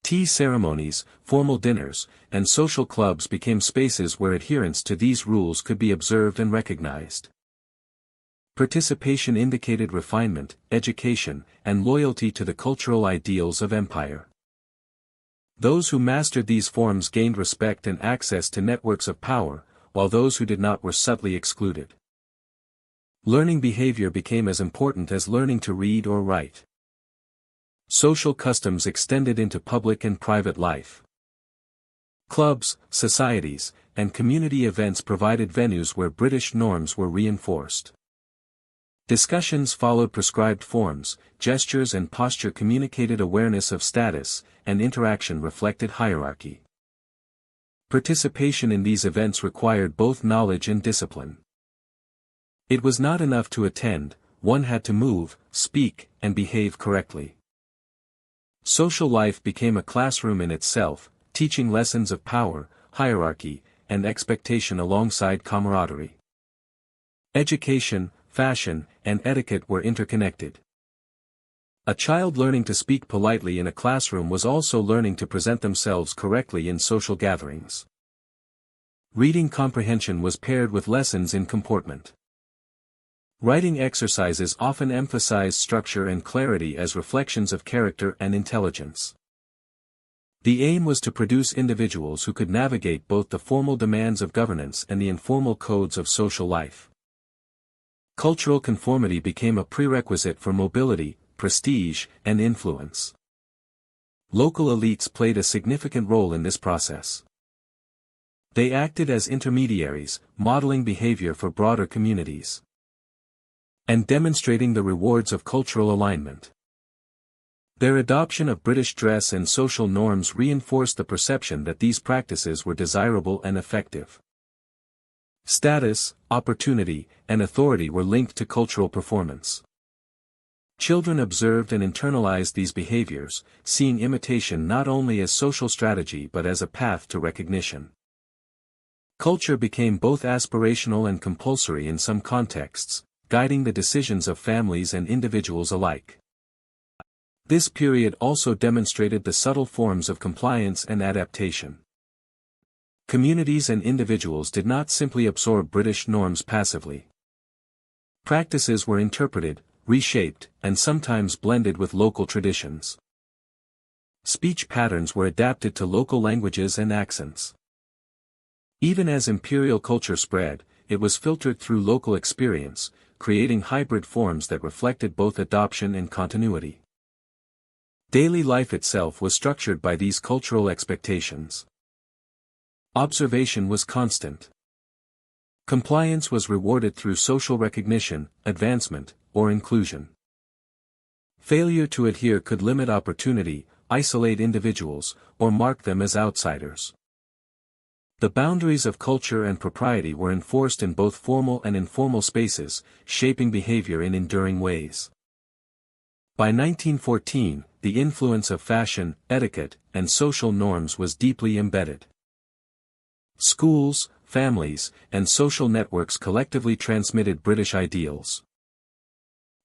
Tea ceremonies, formal dinners, and social clubs became spaces where adherence to these rules could be observed and recognized. Participation indicated refinement, education, and loyalty to the cultural ideals of empire. Those who mastered these forms gained respect and access to networks of power, while those who did not were subtly excluded. Learning behavior became as important as learning to read or write. Social customs extended into public and private life. Clubs, societies, and community events provided venues where British norms were reinforced. Discussions followed prescribed forms, gestures and posture communicated awareness of status, and interaction reflected hierarchy. Participation in these events required both knowledge and discipline. It was not enough to attend, one had to move, speak, and behave correctly. Social life became a classroom in itself, teaching lessons of power, hierarchy, and expectation alongside camaraderie. Education, fashion, and etiquette were interconnected. A child learning to speak politely in a classroom was also learning to present themselves correctly in social gatherings. Reading comprehension was paired with lessons in comportment. Writing exercises often emphasized structure and clarity as reflections of character and intelligence. The aim was to produce individuals who could navigate both the formal demands of governance and the informal codes of social life. Cultural conformity became a prerequisite for mobility, prestige, and influence. Local elites played a significant role in this process. They acted as intermediaries, modeling behavior for broader communities and demonstrating the rewards of cultural alignment. Their adoption of British dress and social norms reinforced the perception that these practices were desirable and effective. Status, opportunity, and authority were linked to cultural performance. Children observed and internalized these behaviors, seeing imitation not only as social strategy but as a path to recognition. Culture became both aspirational and compulsory in some contexts, guiding the decisions of families and individuals alike. This period also demonstrated the subtle forms of compliance and adaptation. Communities and individuals did not simply absorb British norms passively. Practices were interpreted, reshaped, and sometimes blended with local traditions. Speech patterns were adapted to local languages and accents. Even as imperial culture spread, it was filtered through local experience, creating hybrid forms that reflected both adoption and continuity. Daily life itself was structured by these cultural expectations. Observation was constant. Compliance was rewarded through social recognition, advancement, or inclusion. Failure to adhere could limit opportunity, isolate individuals, or mark them as outsiders. The boundaries of culture and propriety were enforced in both formal and informal spaces, shaping behavior in enduring ways. By 1914, the influence of fashion, etiquette, and social norms was deeply embedded. Schools, families, and social networks collectively transmitted British ideals.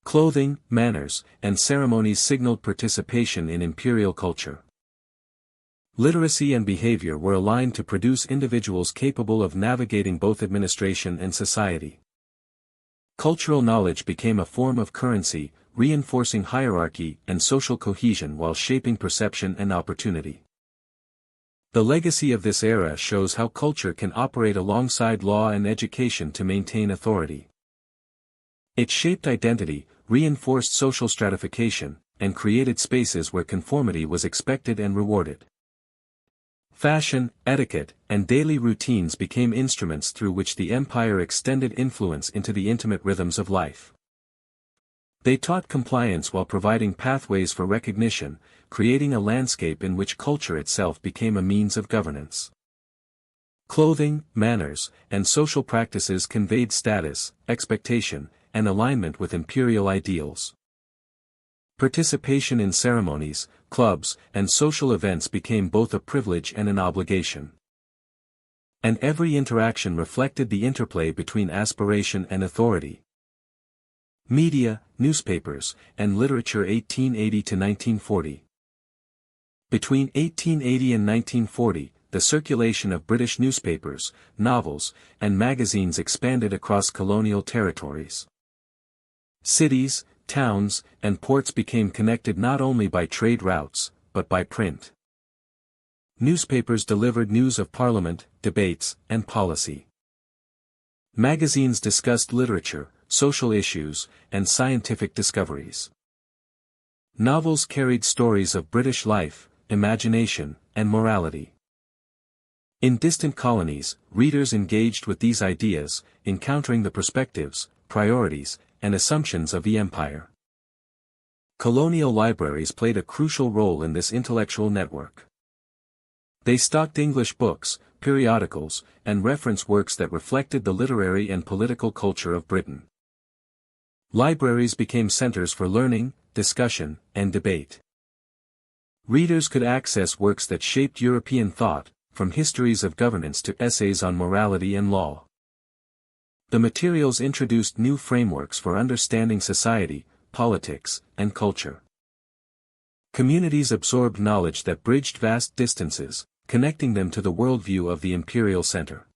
Clothing, manners, and ceremonies signaled participation in imperial culture. Literacy and behavior were aligned to produce individuals capable of navigating both administration and society. Cultural knowledge became a form of currency, reinforcing hierarchy and social cohesion while shaping perception and opportunity. The legacy of this era shows how culture can operate alongside law and education to maintain authority. It shaped identity, reinforced social stratification, and created spaces where conformity was expected and rewarded. Fashion, etiquette, and daily routines became instruments through which the empire extended influence into the intimate rhythms of life. They taught compliance while providing pathways for recognition, creating a landscape in which culture itself became a means of governance. Clothing, manners, and social practices conveyed status, expectation, and alignment with imperial ideals. Participation in ceremonies, clubs, and social events became both a privilege and an obligation. And every interaction reflected the interplay between aspiration and authority. Media, newspapers, and literature 1880 to 1940. Between 1880 and 1940, the circulation of British newspapers, novels, and magazines expanded across colonial territories. Cities, towns, and ports became connected not only by trade routes, but by print. Newspapers delivered news of parliament, debates, and policy. Magazines discussed literature, social issues, and scientific discoveries. Novels carried stories of British life, imagination, and morality. In distant colonies, readers engaged with these ideas, encountering the perspectives, priorities, and assumptions of the empire. Colonial libraries played a crucial role in this intellectual network. They stocked English books, periodicals, and reference works that reflected the literary and political culture of Britain. Libraries became centers for learning, discussion, and debate. Readers could access works that shaped European thought, from histories of governance to essays on morality and law. The materials introduced new frameworks for understanding society, politics, and culture. Communities absorbed knowledge that bridged vast distances, connecting them to the worldview of the imperial center.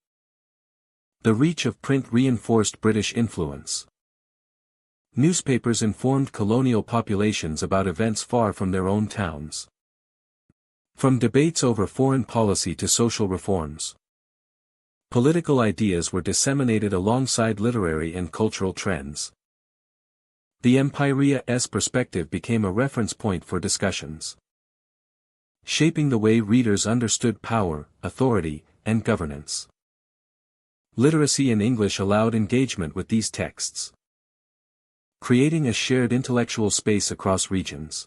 The reach of print reinforced British influence. Newspapers informed colonial populations about events far from their own towns. From debates over foreign policy to social reforms, political ideas were disseminated alongside literary and cultural trends. The Empire's perspective became a reference point for discussions, shaping the way readers understood power, authority, and governance. Literacy in English allowed engagement with these texts, creating a shared intellectual space across regions.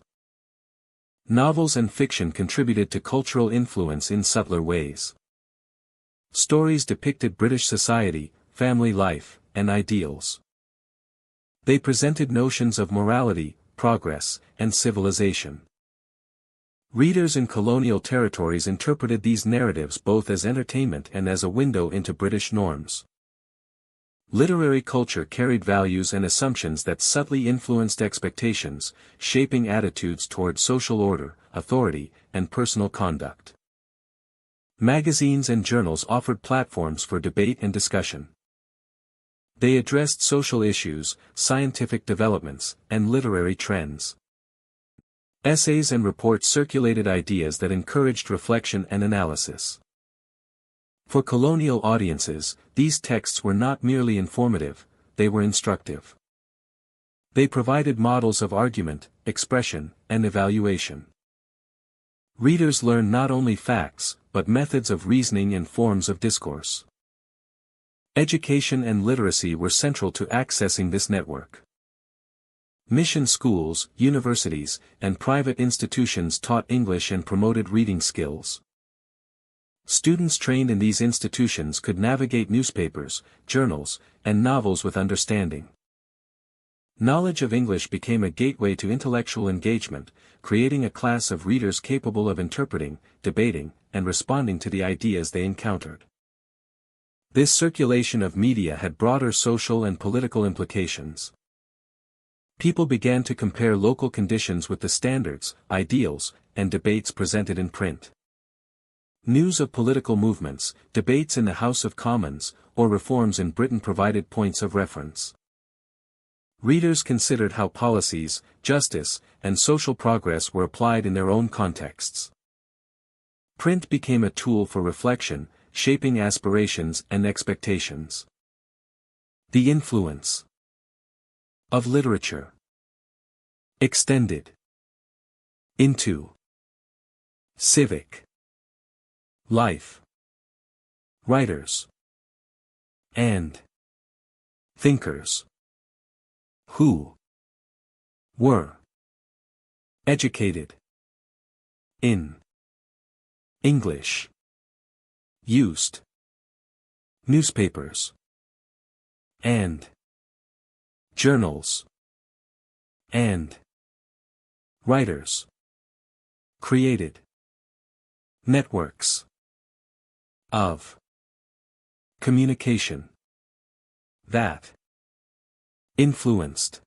Novels and fiction contributed to cultural influence in subtler ways. Stories depicted British society, family life, and ideals. They presented notions of morality, progress, and civilization. Readers in colonial territories interpreted these narratives both as entertainment and as a window into British norms. Literary culture carried values and assumptions that subtly influenced expectations, shaping attitudes toward social order, authority, and personal conduct. Magazines and journals offered platforms for debate and discussion. They addressed social issues, scientific developments, and literary trends. Essays and reports circulated ideas that encouraged reflection and analysis. For colonial audiences, these texts were not merely informative, they were instructive. They provided models of argument, expression, and evaluation. Readers learned not only facts, but methods of reasoning and forms of discourse. Education and literacy were central to accessing this network. Mission schools, universities, and private institutions taught English and promoted reading skills. Students trained in these institutions could navigate newspapers, journals, and novels with understanding. Knowledge of English became a gateway to intellectual engagement, creating a class of readers capable of interpreting, debating, and responding to the ideas they encountered. This circulation of media had broader social and political implications. People began to compare local conditions with the standards, ideals, and debates presented in print. News of political movements, debates in the House of Commons, or reforms in Britain provided points of reference. Readers considered how policies, justice, and social progress were applied in their own contexts. Print became a tool for reflection, shaping aspirations and expectations. The influence of literature extended into civic life. Writers and thinkers who were educated in English used newspapers and journals and writers created networks of communication that influenced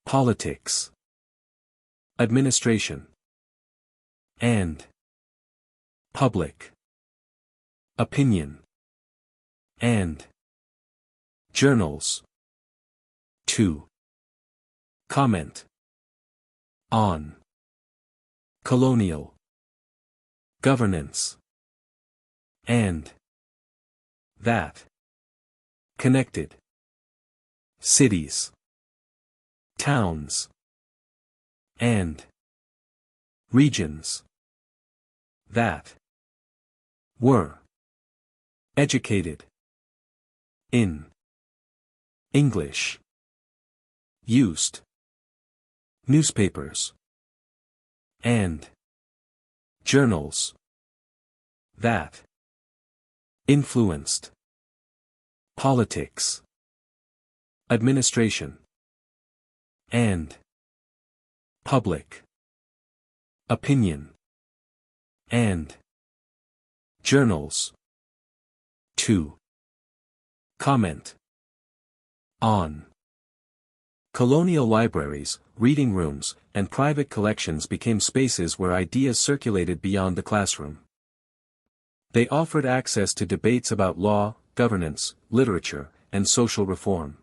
politics, administration, and public opinion, and journals to comment on colonial governance, and that connected cities, towns, and regions that were educated in English used newspapers and journals that influenced politics, administration, and public opinion, and journals to comment on colonial libraries, reading rooms, and private collections became spaces where ideas circulated beyond the classroom. They offered access to debates about law, governance, literature, and social reform.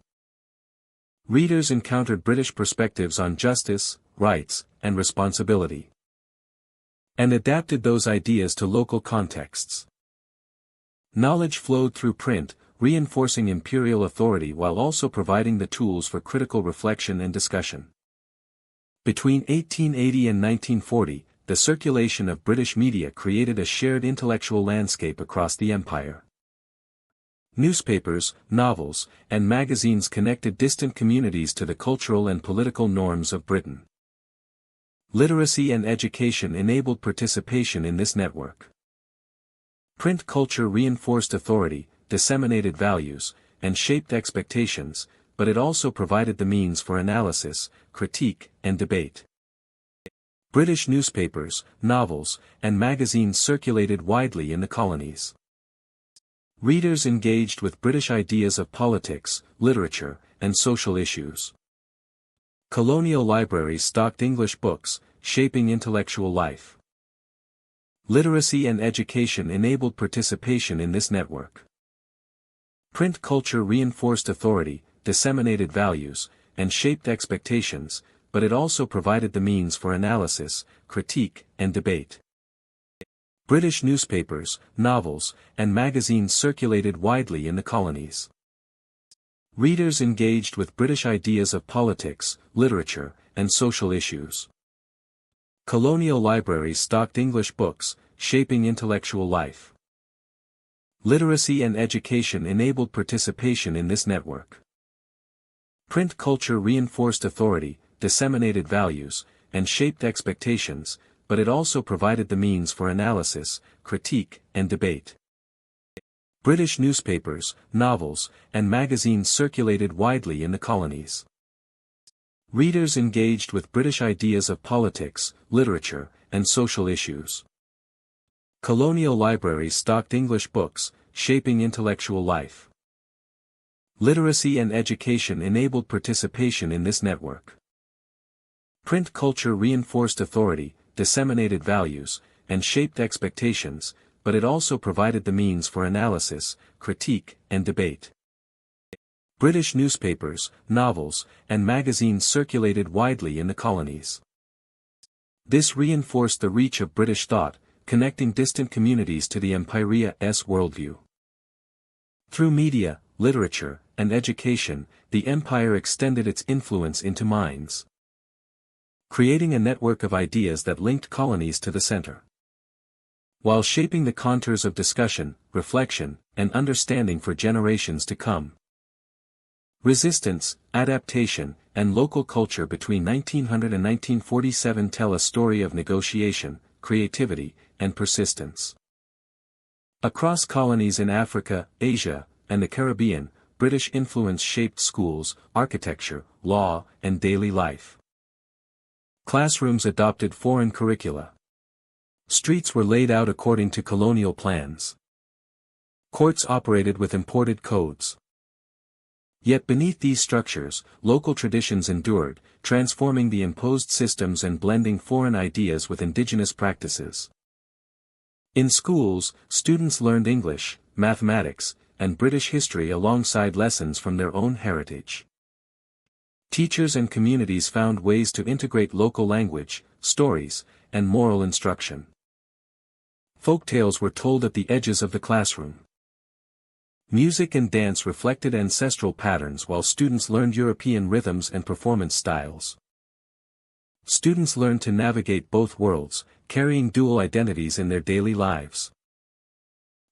Readers encountered British perspectives on justice, rights, and responsibility, and adapted those ideas to local contexts. Knowledge flowed through print, reinforcing imperial authority while also providing the tools for critical reflection and discussion. Between 1880 and 1940, the circulation of British media created a shared intellectual landscape across the empire. Newspapers, novels, and magazines connected distant communities to the cultural and political norms of Britain. Literacy and education enabled participation in this network. Print culture reinforced authority, disseminated values, and shaped expectations, but it also provided the means for analysis, critique, and debate. British newspapers, novels, and magazines circulated widely in the colonies. Readers engaged with British ideas of politics, literature, and social issues. Colonial libraries stocked English books, shaping intellectual life. Literacy and education enabled participation in this network. Print culture reinforced authority, disseminated values, and shaped expectations, but it also provided the means for analysis, critique, and debate. British newspapers, novels, and magazines circulated widely in the colonies. Readers engaged with British ideas of politics, literature, and social issues. Colonial libraries stocked English books, shaping intellectual life. Literacy and education enabled participation in this network. Print culture reinforced authority, disseminated values, and shaped expectations, but it also provided the means for analysis, critique, and debate. British newspapers, novels, and magazines circulated widely in the colonies. Readers engaged with British ideas of politics, literature, and social issues. Colonial libraries stocked English books, shaping intellectual life. Literacy and education enabled participation in this network. Print culture reinforced authority, disseminated values, and shaped expectations, but it also provided the means for analysis, critique, and debate. British newspapers, novels, and magazines circulated widely in the colonies. This reinforced the reach of British thought, connecting distant communities to the Empire's worldview. Through media, literature, and education, the empire extended its influence into minds, creating a network of ideas that linked colonies to the center, while shaping the contours of discussion, reflection, and understanding for generations to come. Resistance, adaptation, and local culture between 1900 and 1947 tell a story of negotiation, creativity, and persistence. Across colonies in Africa, Asia, and the Caribbean, British influence shaped schools, architecture, law, and daily life. Classrooms adopted foreign curricula. Streets were laid out according to colonial plans. Courts operated with imported codes. Yet beneath these structures, local traditions endured, transforming the imposed systems and blending foreign ideas with indigenous practices. In schools, students learned English, mathematics, and British history alongside lessons from their own heritage. Teachers and communities found ways to integrate local language, stories, and moral instruction. Folktales were told at the edges of the classroom. Music and dance reflected ancestral patterns while students learned European rhythms and performance styles. Students learned to navigate both worlds, carrying dual identities in their daily lives.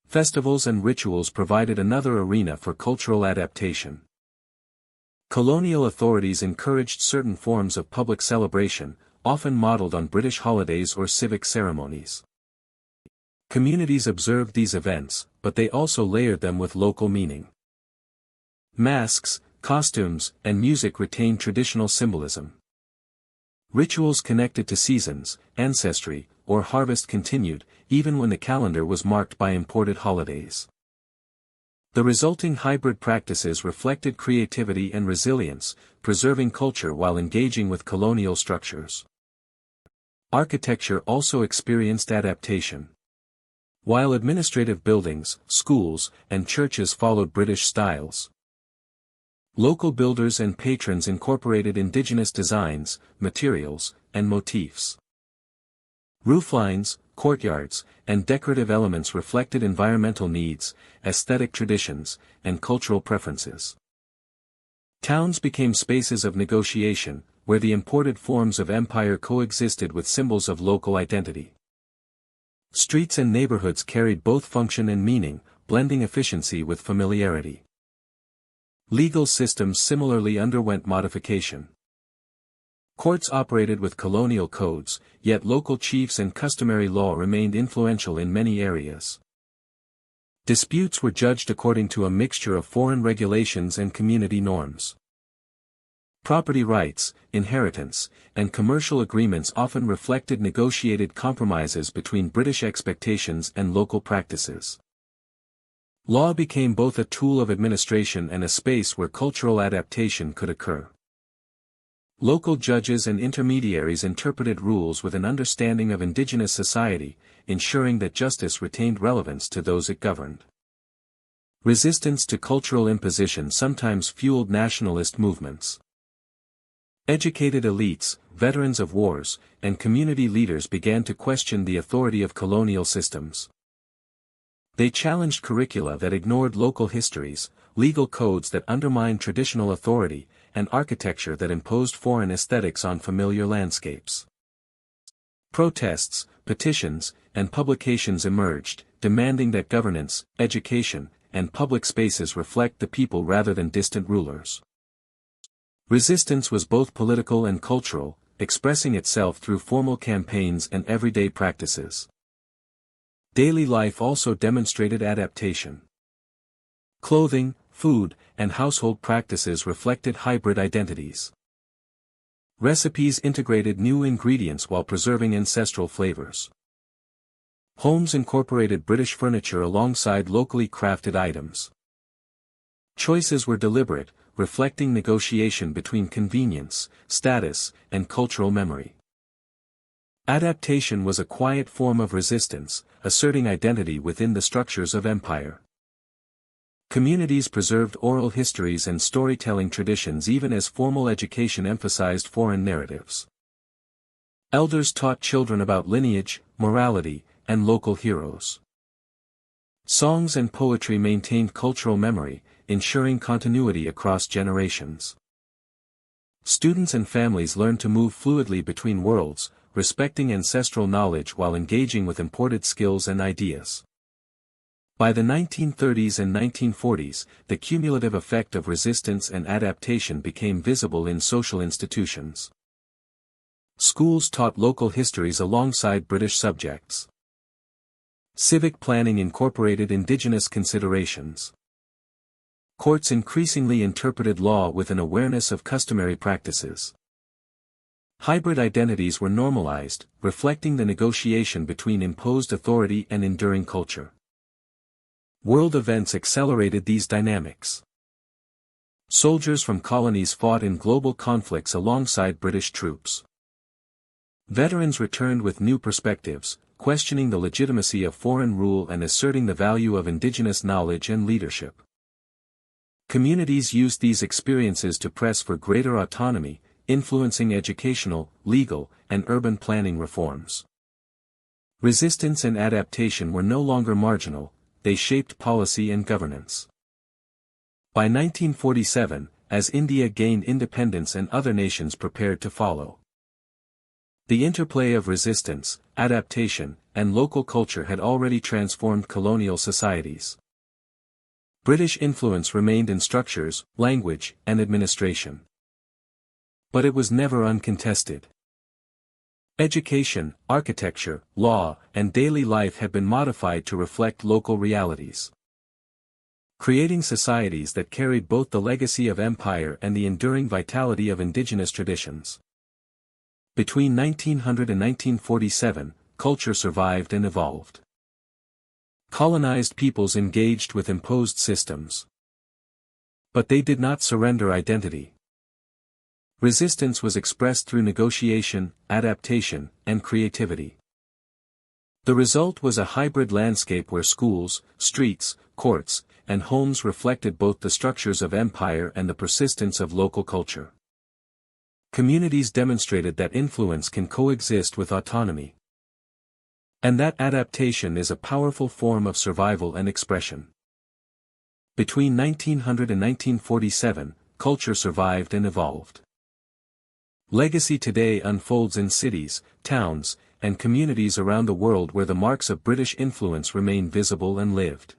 Festivals and rituals provided another arena for cultural adaptation. Colonial authorities encouraged certain forms of public celebration, often modeled on British holidays or civic ceremonies. Communities observed these events, but they also layered them with local meaning. Masks, costumes, and music retained traditional symbolism. Rituals connected to seasons, ancestry, or harvest continued, even when the calendar was marked by imported holidays. The resulting hybrid practices reflected creativity and resilience, preserving culture while engaging with colonial structures. Architecture also experienced adaptation. while administrative buildings, schools, and churches followed British styles. Local builders and patrons incorporated indigenous designs, materials, and motifs. Rooflines, courtyards, and decorative elements reflected environmental needs, aesthetic traditions, and cultural preferences. Towns became spaces of negotiation, where the imported forms of empire coexisted with symbols of local identity. Streets and neighborhoods carried both function and meaning, blending efficiency with familiarity. Legal systems similarly underwent modification. Courts operated with colonial codes, yet local chiefs and customary law remained influential in many areas. Disputes were judged according to a mixture of foreign regulations and community norms. Property rights, inheritance, and commercial agreements often reflected negotiated compromises between British expectations and local practices. Law became both a tool of administration and a space where cultural adaptation could occur. Local judges and intermediaries interpreted rules with an understanding of indigenous society, ensuring that justice retained relevance to those it governed. Resistance to cultural imposition sometimes fueled nationalist movements. Educated elites, veterans of wars, and community leaders began to question the authority of colonial systems. They challenged curricula that ignored local histories, legal codes that undermined traditional authority, and architecture that imposed foreign aesthetics on familiar landscapes. Protests, petitions, and publications emerged, demanding that governance, education, and public spaces reflect the people rather than distant rulers. Resistance was both political and cultural, expressing itself through formal campaigns and everyday practices. Daily life also demonstrated adaptation. Clothing, food, and household practices reflected hybrid identities. Recipes integrated new ingredients while preserving ancestral flavors. Homes incorporated British furniture alongside locally crafted items. Choices were deliberate, reflecting negotiation between convenience, status, and cultural memory. Adaptation was a quiet form of resistance, asserting identity within the structures of empire. Communities preserved oral histories and storytelling traditions even as formal education emphasized foreign narratives. Elders taught children about lineage, morality, and local heroes. Songs and poetry maintained cultural memory, ensuring continuity across generations. Students and families learned to move fluidly between worlds, respecting ancestral knowledge while engaging with imported skills and ideas. By the 1930s and 1940s, the cumulative effect of resistance and adaptation became visible in social institutions. Schools taught local histories alongside British subjects. Civic planning incorporated indigenous considerations. Courts increasingly interpreted law with an awareness of customary practices. Hybrid identities were normalized, reflecting the negotiation between imposed authority and enduring culture. World events accelerated these dynamics. Soldiers from colonies fought in global conflicts alongside British troops. Veterans returned with new perspectives, questioning the legitimacy of foreign rule and asserting the value of indigenous knowledge and leadership. Communities used these experiences to press for greater autonomy, influencing educational, legal, and urban planning reforms. Resistance and adaptation were no longer marginal, they shaped policy and governance. By 1947, as India gained independence and other nations prepared to follow, the interplay of resistance, adaptation, and local culture had already transformed colonial societies. British influence remained in structures, language, and administration. But it was never uncontested. Education, architecture, law, and daily life had been modified to reflect local realities, creating societies that carried both the legacy of empire and the enduring vitality of indigenous traditions. Between 1900 and 1947, culture survived and evolved. Colonized peoples engaged with imposed systems. But they did not surrender identity. Resistance was expressed through negotiation, adaptation, and creativity. The result was a hybrid landscape where schools, streets, courts, and homes reflected both the structures of empire and the persistence of local culture. Communities demonstrated that influence can coexist with autonomy, and that adaptation is a powerful form of survival and expression. Between 1900 and 1947, culture survived and evolved. Legacy today unfolds in cities, towns, and communities around the world where the marks of British influence remain visible and lived.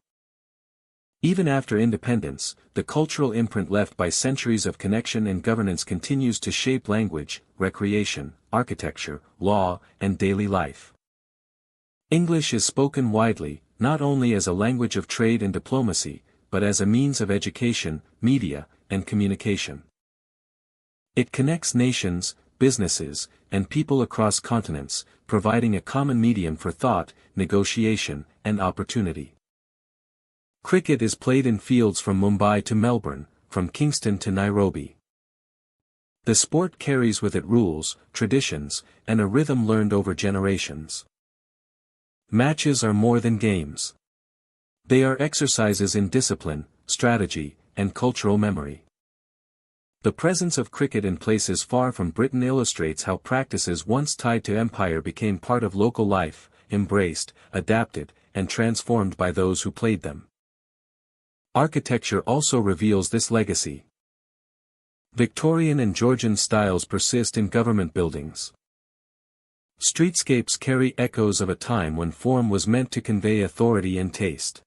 Even after independence, the cultural imprint left by centuries of connection and governance continues to shape language, recreation, architecture, law, and daily life. English is spoken widely, not only as a language of trade and diplomacy, but as a means of education, media, and communication. It connects nations, businesses, and people across continents, providing a common medium for thought, negotiation, and opportunity. Cricket is played in fields from Mumbai to Melbourne, from Kingston to Nairobi. The sport carries with it rules, traditions, and a rhythm learned over generations. Matches are more than games. They are exercises in discipline, strategy, and cultural memory. The presence of cricket in places far from Britain illustrates how practices once tied to empire became part of local life, embraced, adapted, and transformed by those who played them. Architecture also reveals this legacy. Victorian and Georgian styles persist in government buildings. Streetscapes carry echoes of a time when form was meant to convey authority and taste.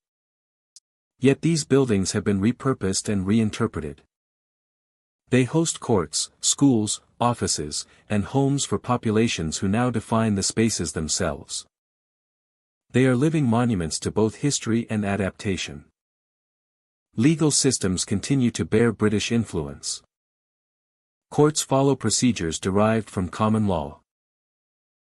Yet these buildings have been repurposed and reinterpreted. They host courts, schools, offices, and homes for populations who now define the spaces themselves. They are living monuments to both history and adaptation. Legal systems continue to bear British influence. Courts follow procedures derived from common law.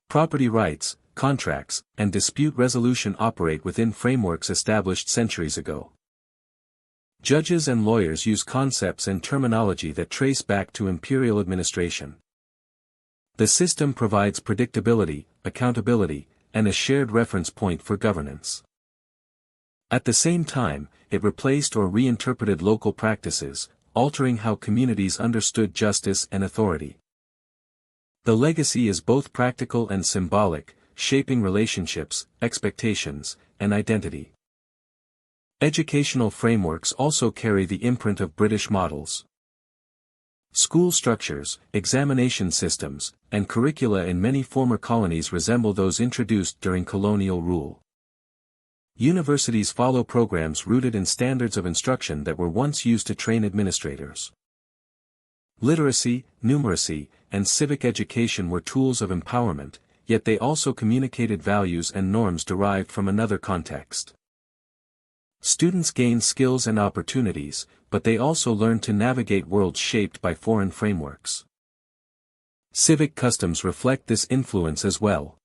Property rights, contracts, and dispute resolution operate within frameworks established centuries ago. Judges and lawyers use concepts and terminology that trace back to imperial administration. The system provides predictability, accountability, and a shared reference point for governance. At the same time, it replaced or reinterpreted local practices, altering how communities understood justice and authority. The legacy is both practical and symbolic, shaping relationships, expectations, and identity. Educational frameworks also carry the imprint of British models. School structures, examination systems, and curricula in many former colonies resemble those introduced during colonial rule. Universities follow programs rooted in standards of instruction that were once used to train administrators. Literacy, numeracy, and civic education were tools of empowerment, yet they also communicated values and norms derived from another context. Students gain skills and opportunities, but they also learn to navigate worlds shaped by foreign frameworks. Civic customs reflect this influence as well.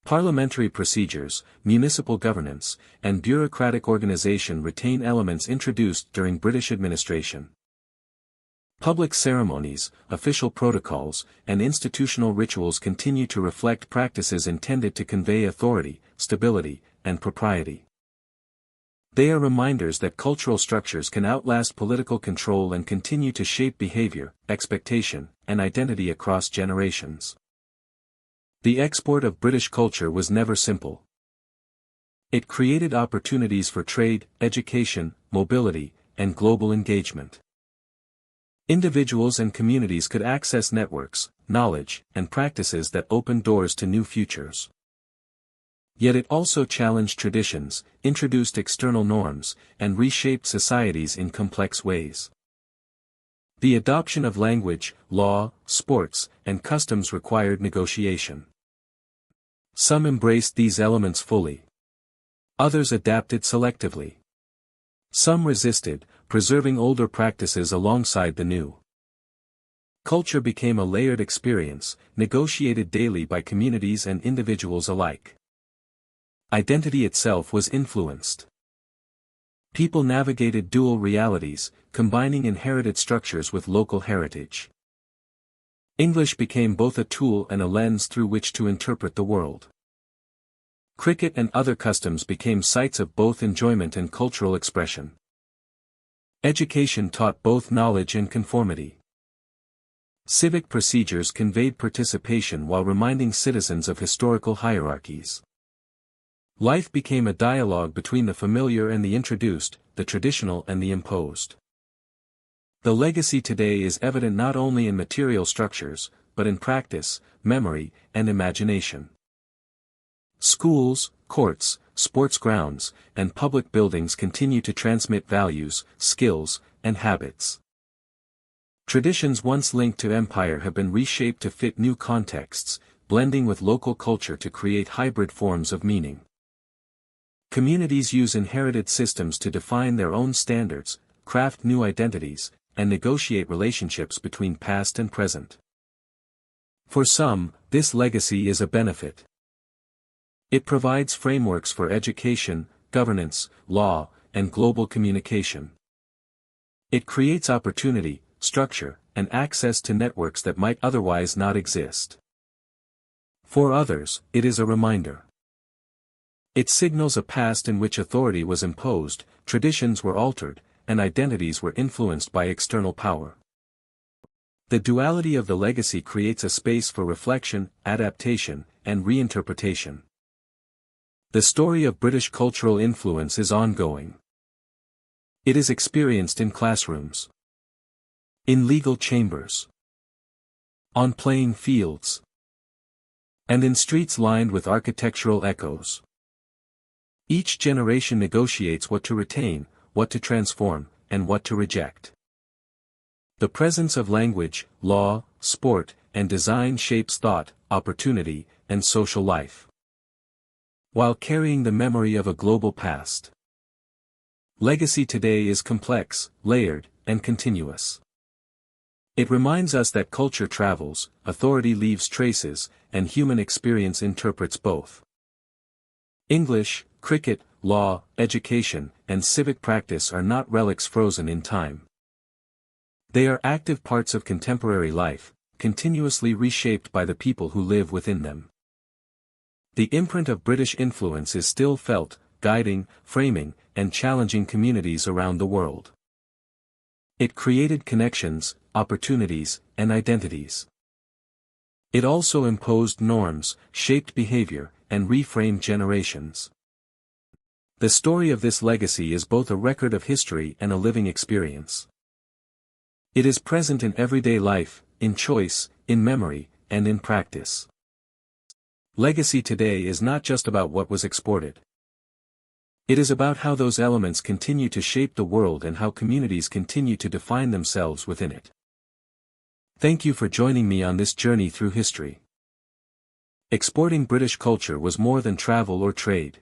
Parliamentary procedures, municipal governance, and bureaucratic organization retain elements introduced during British administration. Public ceremonies, official protocols, and institutional rituals continue to reflect practices intended to convey authority, stability, and propriety. They are reminders that cultural structures can outlast political control and continue to shape behavior, expectation, and identity across generations. The export of British culture was never simple. It created opportunities for trade, education, mobility, and global engagement. Individuals and communities could access networks, knowledge, and practices that opened doors to new futures. Yet it also challenged traditions, introduced external norms, and reshaped societies in complex ways. The adoption of language, law, sports, and customs required negotiation. Some embraced these elements fully. Others adapted selectively. Some resisted, preserving older practices alongside the new. Culture became a layered experience, negotiated daily by communities and individuals alike. Identity itself was influenced. People navigated dual realities, combining inherited structures with local heritage. English became both a tool and a lens through which to interpret the world. Cricket and other customs became sites of both enjoyment and cultural expression. Education taught both knowledge and conformity. Civic procedures conveyed participation while reminding citizens of historical hierarchies. Life became a dialogue between the familiar and the introduced, the traditional and the imposed. The legacy today is evident not only in material structures, but in practice, memory, and imagination. Schools, courts, sports grounds, and public buildings continue to transmit values, skills, and habits. Traditions once linked to empire have been reshaped to fit new contexts, blending with local culture to create hybrid forms of meaning. Communities use inherited systems to define their own standards, craft new identities, and negotiate relationships between past and present. For some, this legacy is a benefit. It provides frameworks for education, governance, law, and global communication. It creates opportunity, structure, and access to networks that might otherwise not exist. For others, it is a reminder. It signals a past in which authority was imposed, traditions were altered, and identities were influenced by external power. The duality of the legacy creates a space for reflection, adaptation, and reinterpretation. The story of British cultural influence is ongoing. It is experienced in classrooms, in legal chambers, on playing fields, and in streets lined with architectural echoes. Each generation negotiates what to retain, what to transform, and what to reject. The presence of language, law, sport, and design shapes thought, opportunity, and social life, while carrying the memory of a global past. Legacy today is complex, layered, and continuous. It reminds us that culture travels, authority leaves traces, and human experience interprets both. English, cricket, law, education, and civic practice are not relics frozen in time. They are active parts of contemporary life, continuously reshaped by the people who live within them. The imprint of British influence is still felt, guiding, framing, and challenging communities around the world. It created connections, opportunities, and identities. It also imposed norms, shaped behavior, and reframed generations. The story of this legacy is both a record of history and a living experience. It is present in everyday life, in choice, in memory, and in practice. Legacy today is not just about what was exported. It is about how those elements continue to shape the world and how communities continue to define themselves within it. Thank you for joining me on this journey through history. Exporting British culture was more than travel or trade.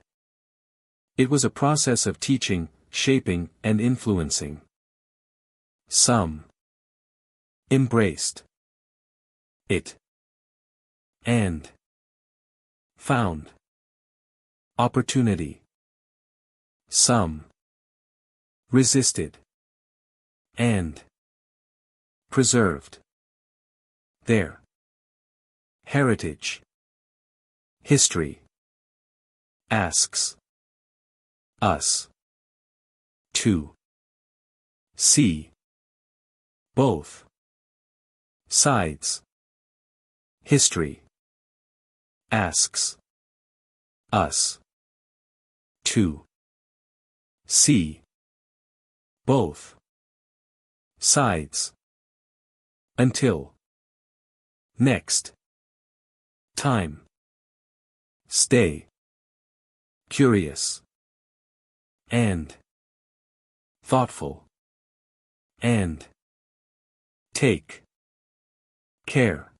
It was a process of teaching, shaping, and influencing. Some embraced it and found opportunity. Some resisted and preserved their heritage. History asks us to see both sides. History asks us to see both sides. Until next time, stay curious and thoughtful, and take care.